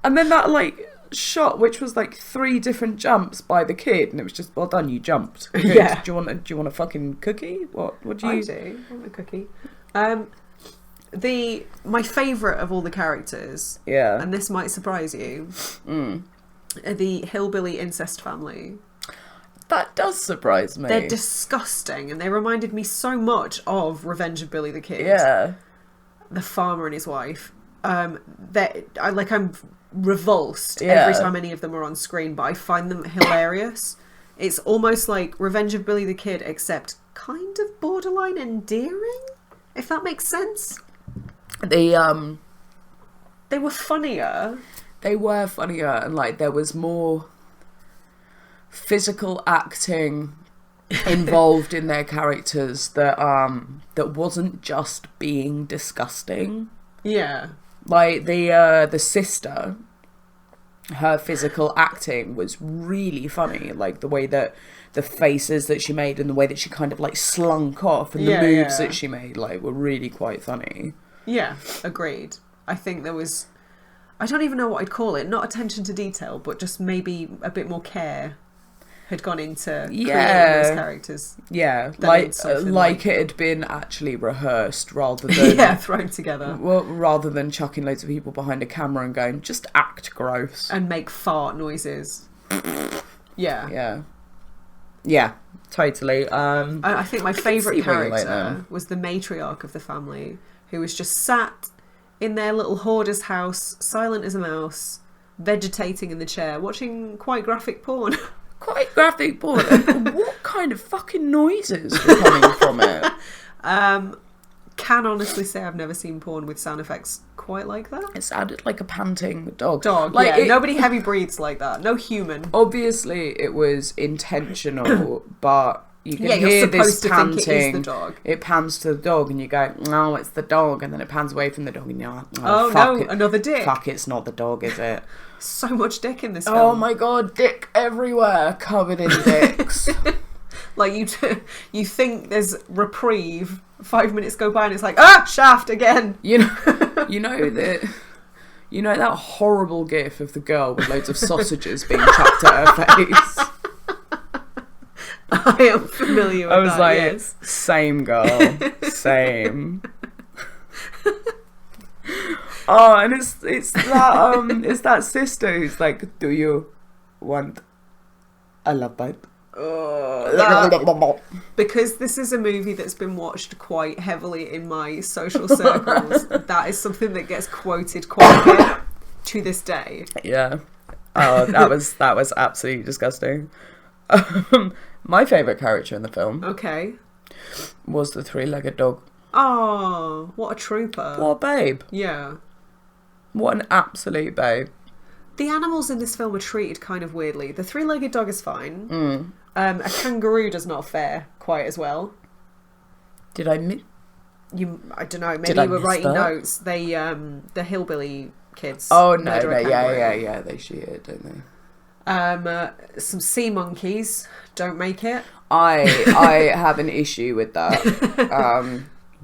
S2: And then that shot, which was 3 different jumps by the kid, and it was just, well done, you jumped. Good.
S1: Yeah.
S2: Do you want a fucking cookie? What do you?
S1: I do. I want a cookie. My favourite of all the characters, and this might surprise you, are the hillbilly incest family.
S2: That does surprise me.
S1: They're disgusting, and they reminded me so much of Revenge of Billy the Kid.
S2: Yeah.
S1: The farmer and his wife. I'm revulsed every time any of them are on screen, but I find them hilarious. It's almost like Revenge of Billy the Kid, except kind of borderline endearing, if that makes sense.
S2: They
S1: were funnier.
S2: They were funnier, and there was more physical acting involved in their characters that wasn't just being disgusting.
S1: Yeah.
S2: The sister, her physical acting was really funny. The way that the faces that she made and the way that she kind of slunk off and the moves that she made were really quite funny. Yeah,
S1: agreed. I think there was, I don't even know what I'd call it, not attention to detail, but just maybe a bit more care had gone into creating those characters.
S2: Yeah, it had been actually rehearsed rather than
S1: thrown together.
S2: Well, rather than chucking loads of people behind a camera and going, just act gross
S1: and make fart noises. Yeah,
S2: totally.
S1: I think my favourite character was the matriarch of the family, who was just sat in their little hoarder's house, silent as a mouse, vegetating in the chair, watching quite graphic porn.
S2: Quite graphic porn. What kind of fucking noises were coming from it?
S1: Can honestly say I've never seen porn with sound effects quite like that.
S2: It sounded like a panting dog.
S1: Nobody heavy breathes like that. No human.
S2: Obviously, it was intentional, but you can hear this panting.
S1: Think it is the dog.
S2: It pans to the dog, and you go, "No, it's the dog," and then it pans away from the dog, and you're like,
S1: "Oh no, another dick."
S2: Fuck, it's not the dog, is it?
S1: So much dick in this film.
S2: Oh my god, dick everywhere, covered in dicks.
S1: You think there's reprieve. 5 minutes go by and it's shaft again.
S2: You know that horrible gif of the girl with loads of sausages being chucked at her face.
S1: I am familiar with that. I was yes.
S2: Same girl, same. Oh, and it's that sister who's like, "Do you want a love bite?"
S1: Because this is a movie that's been watched quite heavily in my social circles. That is something that gets quoted quite a bit to this day.
S2: Yeah. Oh, that was absolutely disgusting. My favourite character in the film, was the 3-legged dog.
S1: Oh, what a trooper!
S2: What a babe!
S1: Yeah.
S2: What an absolute babe.
S1: The animals in this film are treated kind of weirdly. The 3-legged dog is fine. A kangaroo does not fare quite as well.
S2: Did I miss?
S1: I don't know. Maybe you were writing notes. They, the hillbilly kids.
S2: Oh no, yeah. They shoot it, don't they?
S1: Some sea monkeys don't make it.
S2: I have an issue with that.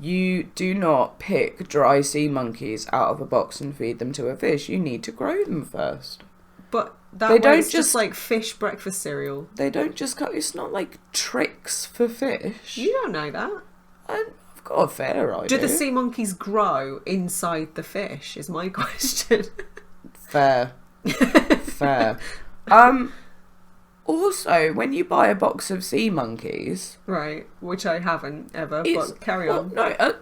S2: You do not pick dry sea monkeys out of a box and feed them to a fish. You need to grow them first.
S1: But they don't just like fish breakfast cereal.
S2: They don't just go. It's not like tricks for fish.
S1: You don't know that.
S2: Of I've got a fair idea.
S1: Do the sea monkeys grow inside the fish? Is my question.
S2: Fair. Fair. Also, when you buy a box of sea monkeys...
S1: Right, which I haven't ever, but carry on.
S2: No,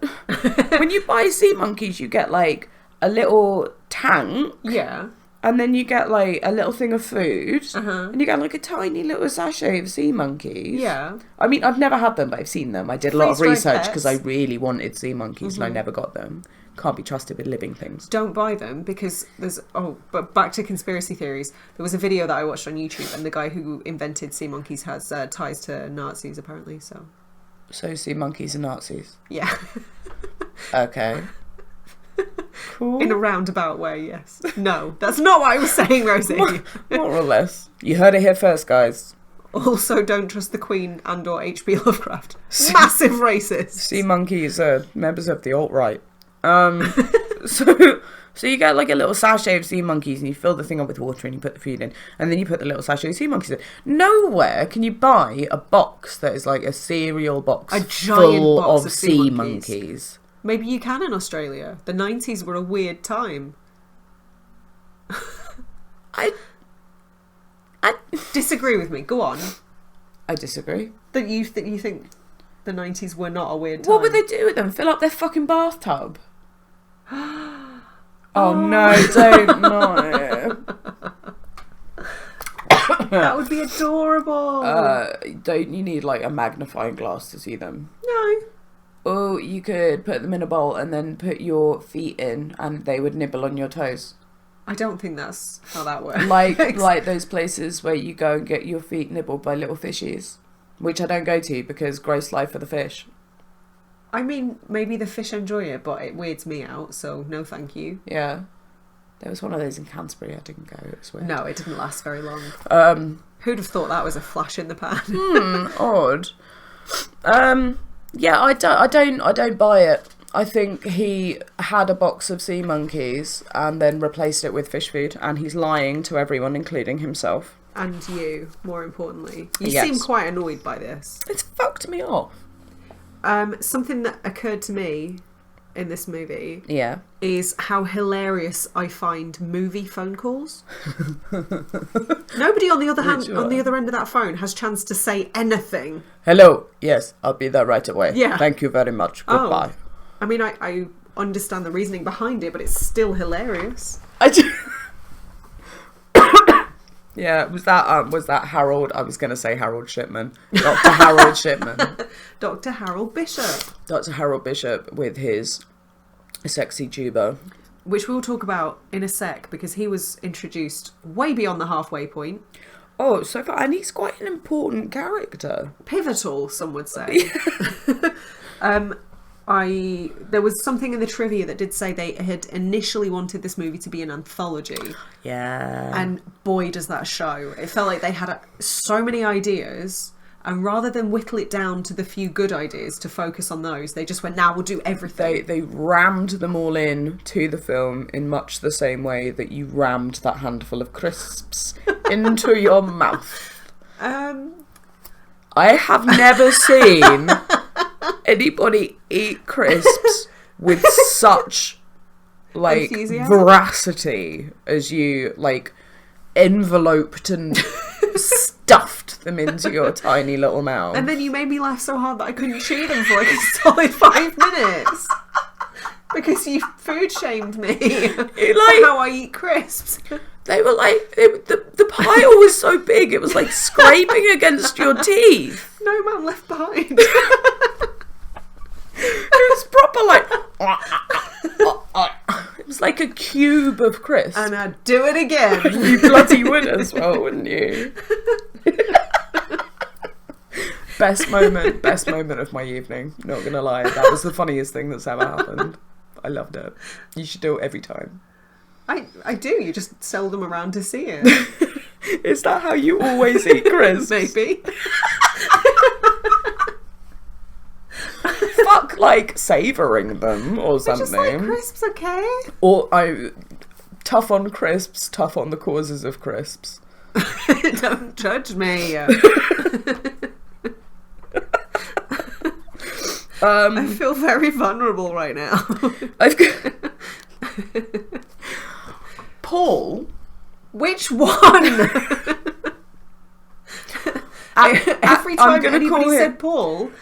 S2: when you buy sea monkeys, you get, like, a little tank.
S1: Yeah.
S2: And then you get, like, a little thing of food.
S1: Uh-huh.
S2: And you get, like, a tiny little sachet of sea monkeys.
S1: Yeah.
S2: I mean, I've never had them, but I've seen them. I did a lot of
S1: Freeze-dried
S2: research because I
S1: pets.
S2: really wanted sea monkeys and I never got them. Can't be trusted with living things.
S1: Don't buy them because there's... Oh, but back to conspiracy theories. There was a video that I watched on YouTube and the guy who invented sea monkeys has ties to Nazis, apparently, so...
S2: So sea monkeys are Nazis?
S1: Yeah.
S2: Okay. Cool.
S1: In a roundabout way, yes. No, that's not what I was saying, Rosie.
S2: More or less. You heard it here first, guys.
S1: Also, don't trust the Queen and or H.P. Lovecraft. Massive racist.
S2: Sea monkeys are members of the alt-right. So you get like a little sachet of sea monkeys and you fill the thing up with water and you put the feed in and then you put the little sachet of sea monkeys in. Nowhere can you buy a box that is like a cereal box
S1: full
S2: of sea monkeys.
S1: Maybe you can in Australia. The 90s were a weird time.
S2: I
S1: Disagree with me. Go on.
S2: I disagree.
S1: That you think the 90s were not a weird time.
S2: What would they do with them? Fill up their fucking bathtub? Oh no, don't no.
S1: That would be adorable.
S2: Don't you need like a magnifying glass to see them?
S1: No.
S2: Oh, you could put them in a bowl and then put your feet in and they would nibble on your toes.
S1: I don't think that's how that works.
S2: Like those places where you go and get your feet nibbled by little fishies. Which I don't go to because gross life for the fish.
S1: I mean, maybe the fish enjoy it, but it weirds me out, so no thank you.
S2: Yeah. There was one of those in Canterbury, I didn't go, it was weird.
S1: No, it didn't last very long. Who'd have thought that was a flash in the pan?
S2: Odd. Yeah, I don't buy it. I think he had a box of sea monkeys and then replaced it with fish food, and he's lying to everyone, including himself.
S1: And you, more importantly. You
S2: Yes.
S1: seem quite annoyed by this.
S2: It's fucked me off.
S1: Something that occurred to me in this movie
S2: Yeah.
S1: is how hilarious I find movie phone calls. Nobody on the other hand, on the other end of that phone has chance to say anything.
S2: Hello. Yes, I'll be there right away.
S1: Yeah.
S2: Thank you very much. Goodbye.
S1: Oh. I mean, I understand the reasoning behind it, but it's still hilarious.
S2: Yeah, was that Harold? I was going to say Harold Shipman. Dr. Harold Shipman.
S1: Dr. Harold Bishop.
S2: Dr. Harold Bishop with his sexy tuba.
S1: Which we'll talk about in a sec, because he was introduced way beyond the halfway point.
S2: Oh, so far, and he's quite an important character.
S1: Pivotal, some would say. There was something in the trivia that did say they had initially wanted this movie to be an anthology.
S2: Yeah.
S1: And boy, does that show. It felt like they had so many ideas, and rather than whittle it down to the few good ideas to focus on those, they just went, now we'll do everything.
S2: They rammed them all in to the film in much the same way that you rammed that handful of crisps into your mouth. I have never seen anybody eat crisps with such like
S1: enthusiasm?
S2: Veracity as you like enveloped and stuffed them into your tiny little mouth.
S1: And then you made me laugh so hard that I couldn't chew them for like a solid 5 minutes. Because you food shamed me for how I eat crisps.
S2: They were like, the pile was so big, it was like scraping against your teeth.
S1: No man left behind.
S2: It was proper like, it was like a cube of crisps.
S1: And I'd do it again.
S2: You bloody would as well, wouldn't you? Best moment of my evening, not gonna lie. That was the funniest thing that's ever happened. I loved it. You should do it every time.
S1: I do, you just sell them around to see it.
S2: Is that how you always eat crisps?
S1: Maybe.
S2: Fuck, like savouring them or something.
S1: Just like crisps, okay?
S2: Or tough on crisps, tough on the causes of crisps.
S1: Don't judge me. I feel very vulnerable right now.
S2: I've got Paul.
S1: Which one? Every time anybody said Paul,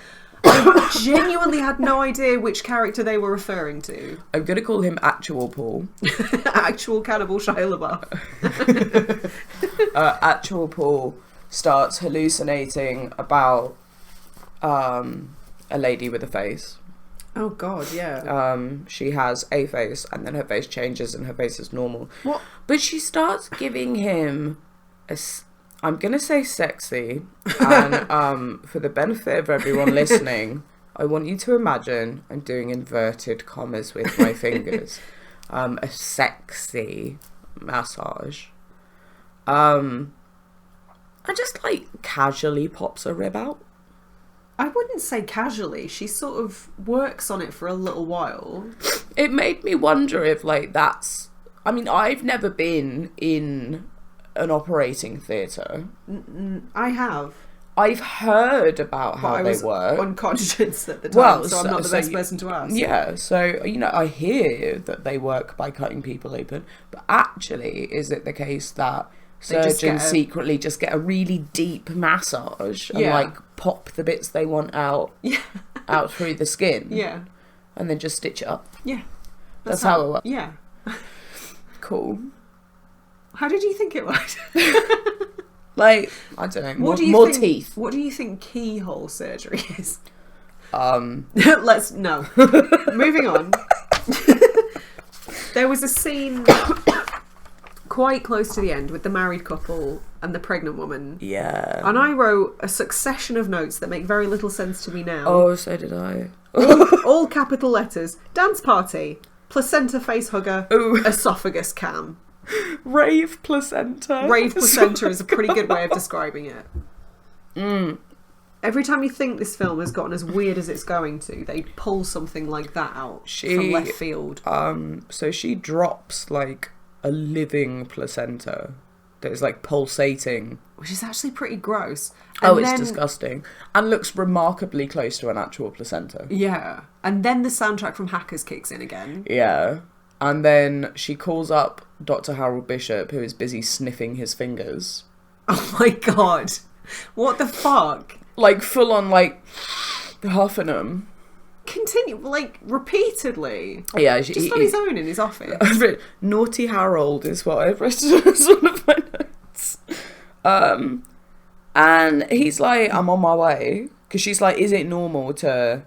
S1: I genuinely had no idea which character they were referring to.
S2: I'm going to call him Actual Paul.
S1: Actual cannibal Shia LaBeouf.
S2: Actual Paul starts hallucinating about a lady with a face.
S1: Oh God, yeah.
S2: She has a face, and then her face changes, and her face is normal.
S1: What?
S2: But she starts giving him I'm gonna say sexy, and for the benefit of everyone listening, I want you to imagine I'm doing inverted commas with my fingers. A sexy massage. And just like casually pops a rib out.
S1: I wouldn't say casually. She sort of works on it for a little while.
S2: It made me wonder if like that's... I mean, I've never been in an operating theatre.
S1: I have.
S2: I've heard about how they work.
S1: Unconscious at the time, so I'm not the best person to ask.
S2: Yeah, so, you know, I hear that they work by cutting people open, but actually, is it the case that surgeons secretly just get a really deep massage and like pop the bits they want out through the skin?
S1: Yeah.
S2: And then just stitch it up?
S1: Yeah.
S2: That's how it works?
S1: Yeah.
S2: Cool.
S1: How did you think it would?
S2: Like, I don't know, more teeth.
S1: What do you think keyhole surgery is?
S2: No.
S1: Moving on. There was a scene quite close to the end with the married couple and the pregnant woman.
S2: Yeah.
S1: And I wrote a succession of notes that make very little sense to me now.
S2: Oh, so did I.
S1: all capital letters. Dance party. Placenta face hugger.
S2: Ooh.
S1: Esophagus cam.
S2: Rave placenta.
S1: Rave placenta is a pretty good way of describing it. Every time you think this film has gotten as weird as it's going to, they pull something like that out from left field.
S2: So she drops like a living placenta that is like pulsating.
S1: Which is actually pretty gross.
S2: It's disgusting. And looks remarkably close to an actual placenta.
S1: Yeah. And then the soundtrack from Hackers kicks in again.
S2: Yeah. And then she calls up Dr. Harold Bishop, who is busy sniffing his fingers.
S1: Oh my God. What the fuck?
S2: Like, full on, like, huffing them.
S1: Continue, like, repeatedly.
S2: Yeah.
S1: Just on his own in his office.
S2: Naughty Harold is what I've written as one of my notes. And he's like, I'm on my way. Because she's like, is it normal to,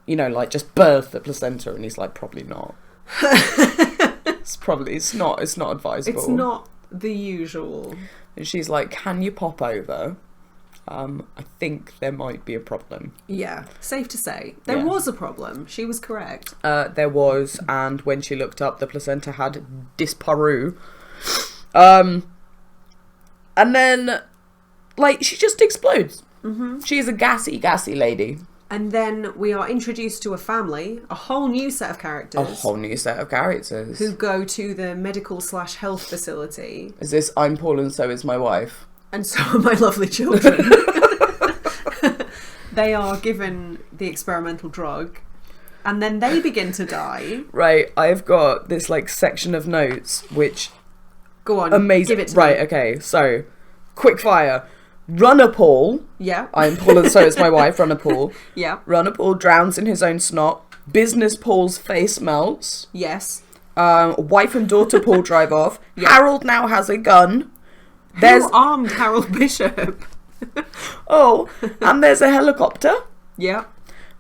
S2: you know, like, just birth the placenta? And he's like, probably not. It's not advisable.
S1: It's not the usual.
S2: And she's like, can you pop over? I think there might be a problem.
S1: Yeah, safe to say. There was a problem. She was correct.
S2: There was, and when she looked up, the placenta had disparu. And then, like, she just explodes. Mm-hmm. She's a gassy lady.
S1: And then we are introduced to a family, a whole new set of characters. Who go to the medical/health facility.
S2: Is this I'm Paul and so is my wife?
S1: And so are my lovely children. They are given the experimental drug. And then they begin to die.
S2: Right, I've got this like section of notes which...
S1: Go on,
S2: amazing.
S1: Give it to
S2: me. Okay, so, quick fire. Runner Paul.
S1: Yeah.
S2: I'm Paul and so is my wife, Runner Paul.
S1: Yeah.
S2: Runner Paul drowns in his own snot. Business Paul's face melts.
S1: Yes.
S2: Wife and daughter Paul drive off.
S1: Yeah.
S2: Harold now has a gun.
S1: Who armed Harold Bishop?
S2: And there's a helicopter.
S1: Yeah.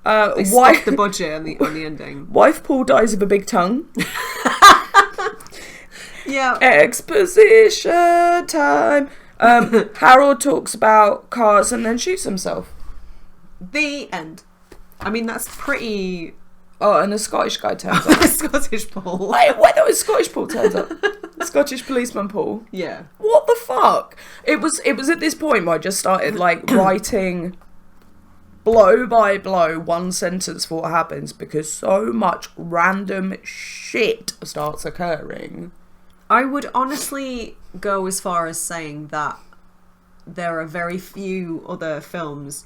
S1: They stopped the budget on the ending.
S2: Wife Paul dies of a big tongue.
S1: Yeah.
S2: Exposition time. Harold talks about cars and then shoots himself.
S1: The end. I mean, that's pretty...
S2: Oh, and a Scottish guy turns up.
S1: A Scottish Paul.
S2: Wait, that was Scottish Paul turns up. Scottish policeman Paul.
S1: Yeah.
S2: What the fuck? It was at this point where I just started like writing blow by blow one sentence for what happens because so much random shit starts occurring.
S1: I would honestly go as far as saying that there are very few other films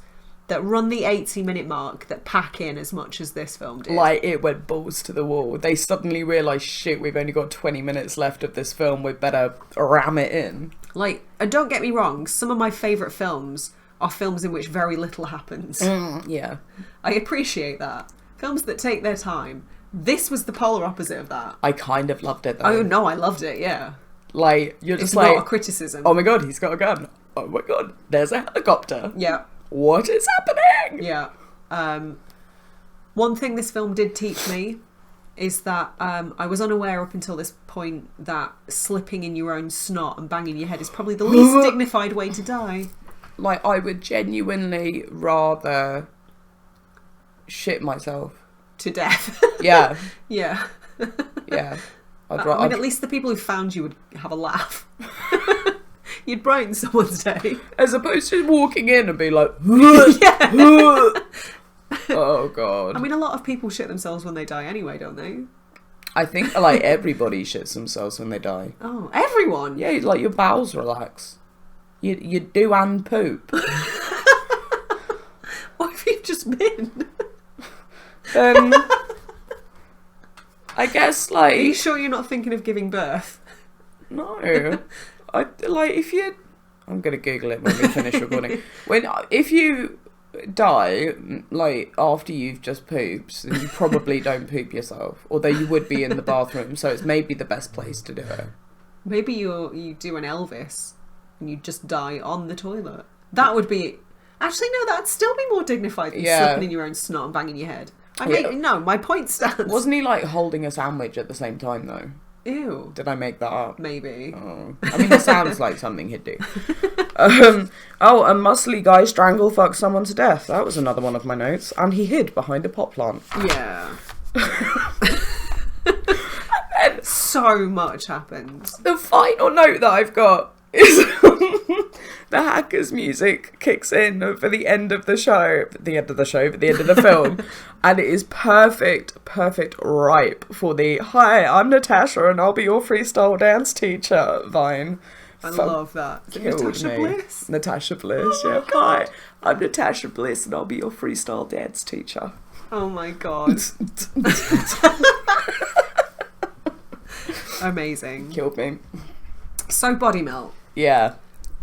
S1: that run the 80-minute mark that pack in as much as this film did.
S2: Like, it went balls to the wall. They suddenly realised, shit, we've only got 20 minutes left of this film, we better ram it in.
S1: Like, and don't get me wrong, some of my favourite films are films in which very little happens.
S2: Yeah.
S1: I appreciate that. Films that take their time. This was the polar opposite of that.
S2: I kind of loved it, though.
S1: Oh, no, I loved it, yeah.
S2: Like, you're
S1: It's
S2: just like...
S1: not a criticism.
S2: Oh my god, he's got a gun. Oh my god, there's a helicopter.
S1: Yeah.
S2: What is happening?
S1: Yeah. One thing this film did teach me is that I was unaware up until this point that slipping in your own snot and banging your head is probably the least dignified way to die.
S2: Like, I would genuinely rather shit myself.
S1: To death.
S2: Yeah.
S1: Yeah.
S2: Yeah.
S1: I mean, at least the people who found you would have a laugh. You'd brighten someone's day.
S2: As opposed to walking in and be like,
S1: Yeah.
S2: oh god.
S1: I mean, a lot of people shit themselves when they die anyway, don't they?
S2: I think, like, everybody shits themselves when they die.
S1: Oh, everyone?
S2: Yeah, like, your bowels relax. You do and poop.
S1: What have you just been?
S2: I guess, like...
S1: Are you sure you're not thinking of giving birth?
S2: No. If you... I'm going to Google it when we finish recording. If you die, like, after you've just pooped, then you probably don't poop yourself. Although you would be in the bathroom, so it's maybe the best place to do it.
S1: Maybe you do an Elvis and you just die on the toilet. That would be... Actually, no, that'd still be more dignified than slipping in your own snot and banging your head. No, my point stands.
S2: Wasn't he, like, holding a sandwich at the same time, though?
S1: Ew.
S2: Did I make that up?
S1: Maybe.
S2: Oh. I mean, it sounds like something he'd do. A muscly guy strangle fucked someone to death. That was another one of my notes. And he hid behind a pot plant.
S1: Yeah. And so much happened.
S2: The final note that I've got is the Hackers music kicks in for the end of the show, but the end of the film, and it is perfect ripe for the "Hi, I'm Natasha and I'll be your freestyle dance teacher" vine.
S1: I love that. Is it Natasha Bliss?
S2: Natasha Bliss, yeah. Hi, I'm Natasha Bliss and I'll be your freestyle dance teacher.
S1: Oh my god. Amazing.
S2: Killed me.
S1: So, Body Melt.
S2: Yeah.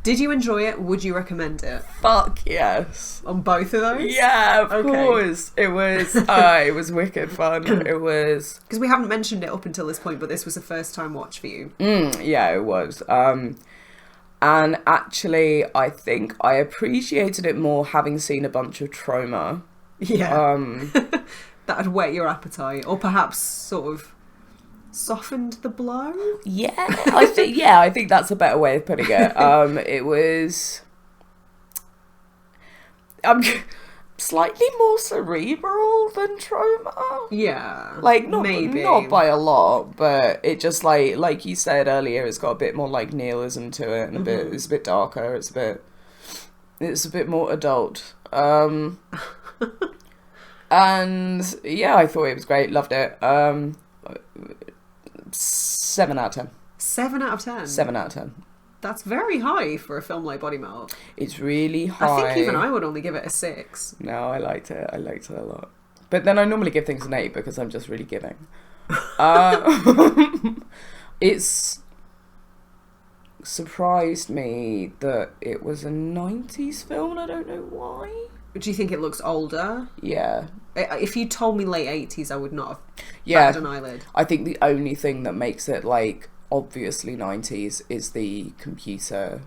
S1: Did you enjoy it? Would you recommend it?
S2: Fuck yes.
S1: On both of those?
S2: Yeah, of course. It was wicked fun. It was...
S1: Because we haven't mentioned it up until this point, but this was a first time watch for you.
S2: Yeah, it was. And actually, I think I appreciated it more having seen a bunch of trauma.
S1: Yeah. That had whet your appetite, or perhaps sort of softened the blow.
S2: Yeah, I think that's a better way of putting it. It was slightly more cerebral than trauma.
S1: Yeah,
S2: like not by a lot, but it just like you said earlier, it's got a bit more like nihilism to it, and it's a bit darker. It's a bit more adult. And yeah, I thought it was great. Loved it. 7 out of 10.
S1: 7 out of 10?
S2: 7 out of 10.
S1: That's very high for a film like Body Melt.
S2: It's really high.
S1: I think even I would only give it a 6.
S2: No, I liked it. I liked it a lot. But then I normally give things an 8 because I'm just really giving. It's surprised me that it was a 90s film and I don't know why.
S1: Do you think it looks older?
S2: Yeah.
S1: If you told me late 80s, I would not have batted an eyelid.
S2: I think the only thing that makes it, like, obviously 90s is the computer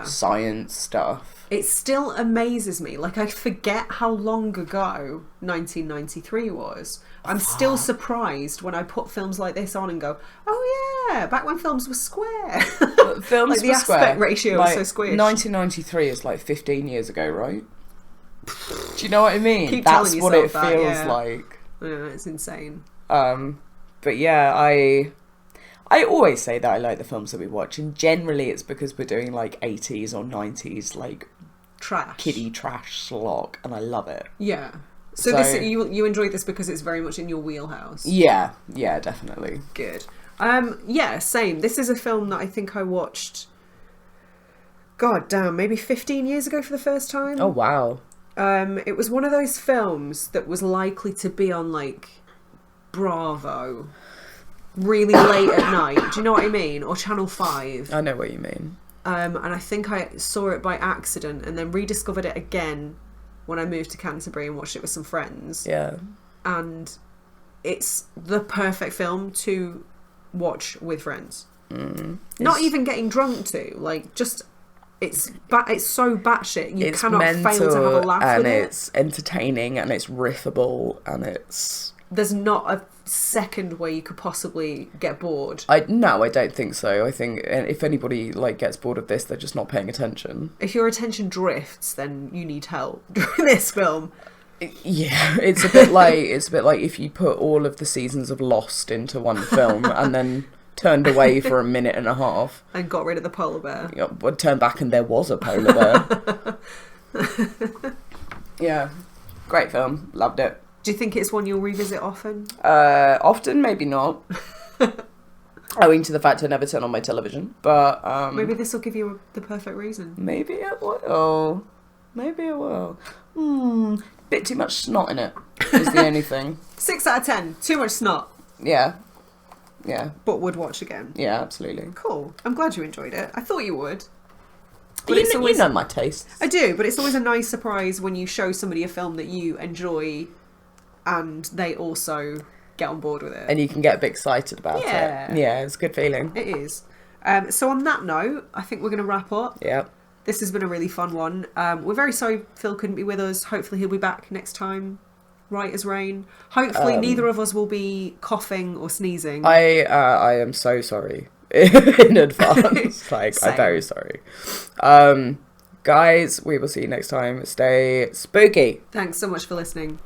S2: science stuff.
S1: It still amazes me. Like, I forget how long ago 1993 was. I'm still surprised when I put films like this on and go, oh yeah, back when films were square.
S2: Films
S1: like, the
S2: were
S1: aspect
S2: square.
S1: ratio was so squished.
S2: 1993 is like 15 years ago, right? Do you know what I mean?
S1: Keep
S2: That's
S1: telling
S2: what it
S1: yourself
S2: feels
S1: that, yeah.
S2: like.
S1: Yeah, it's insane.
S2: But yeah, I always say that I like the films that we watch, and generally it's because we're doing like 80s or 90s like
S1: trash,
S2: kiddie trash slog, and I love it.
S1: Yeah. So this you enjoyed this because it's very much in your wheelhouse.
S2: Yeah, definitely.
S1: Good. Yeah, same. This is a film that I think I watched, god damn, maybe 15 years ago for the first time.
S2: Oh wow.
S1: It was one of those films that was likely to be on, like, Bravo really late at night. Do you know what I mean? Or Channel 5.
S2: I know what you mean.
S1: And I think I saw it by accident and then rediscovered it again when I moved to Canterbury and watched it with some friends.
S2: Yeah.
S1: And it's the perfect film to watch with friends. Not even getting drunk to, like, just it's so batshit. You cannot fail to have a laugh
S2: and
S1: with it.
S2: It's entertaining and it's riffable and it's.
S1: There's not a second where you could possibly get bored.
S2: No, I don't think so. I think if anybody like gets bored of this, they're just not paying attention.
S1: If your attention drifts, then you need help during this film.
S2: Yeah, it's a bit like if you put all of the seasons of Lost into one film and then turned away for a minute and a half
S1: and got rid of the polar bear.
S2: You know, would turn back and there was a polar bear. Yeah, great film, loved it.
S1: Do you think it's one you'll revisit often?
S2: Often, maybe not. Owing to the fact I never turn on my television, but
S1: maybe this will give you the perfect reason.
S2: Maybe it will. Maybe it will. Bit too much snot in it is the only thing.
S1: 6 out of 10. Too much snot.
S2: Yeah.
S1: But would watch again.
S2: Yeah, absolutely.
S1: Cool. I'm glad you enjoyed it. I thought you would. But
S2: you know my tastes.
S1: I do, but it's always a nice surprise when you show somebody a film that you enjoy and they also get on board with it.
S2: And you can get a bit excited about it. Yeah, it's a good feeling.
S1: It is. So on that note, I think we're going to wrap up.
S2: Yeah.
S1: This has been a really fun one. We're very sorry Phil couldn't be with us. Hopefully he'll be back next time. Right as rain. Hopefully neither of us will be coughing or sneezing.
S2: I am so sorry in advance. I'm very sorry. Guys, we will see you next time. Stay spooky.
S1: Thanks so much for listening.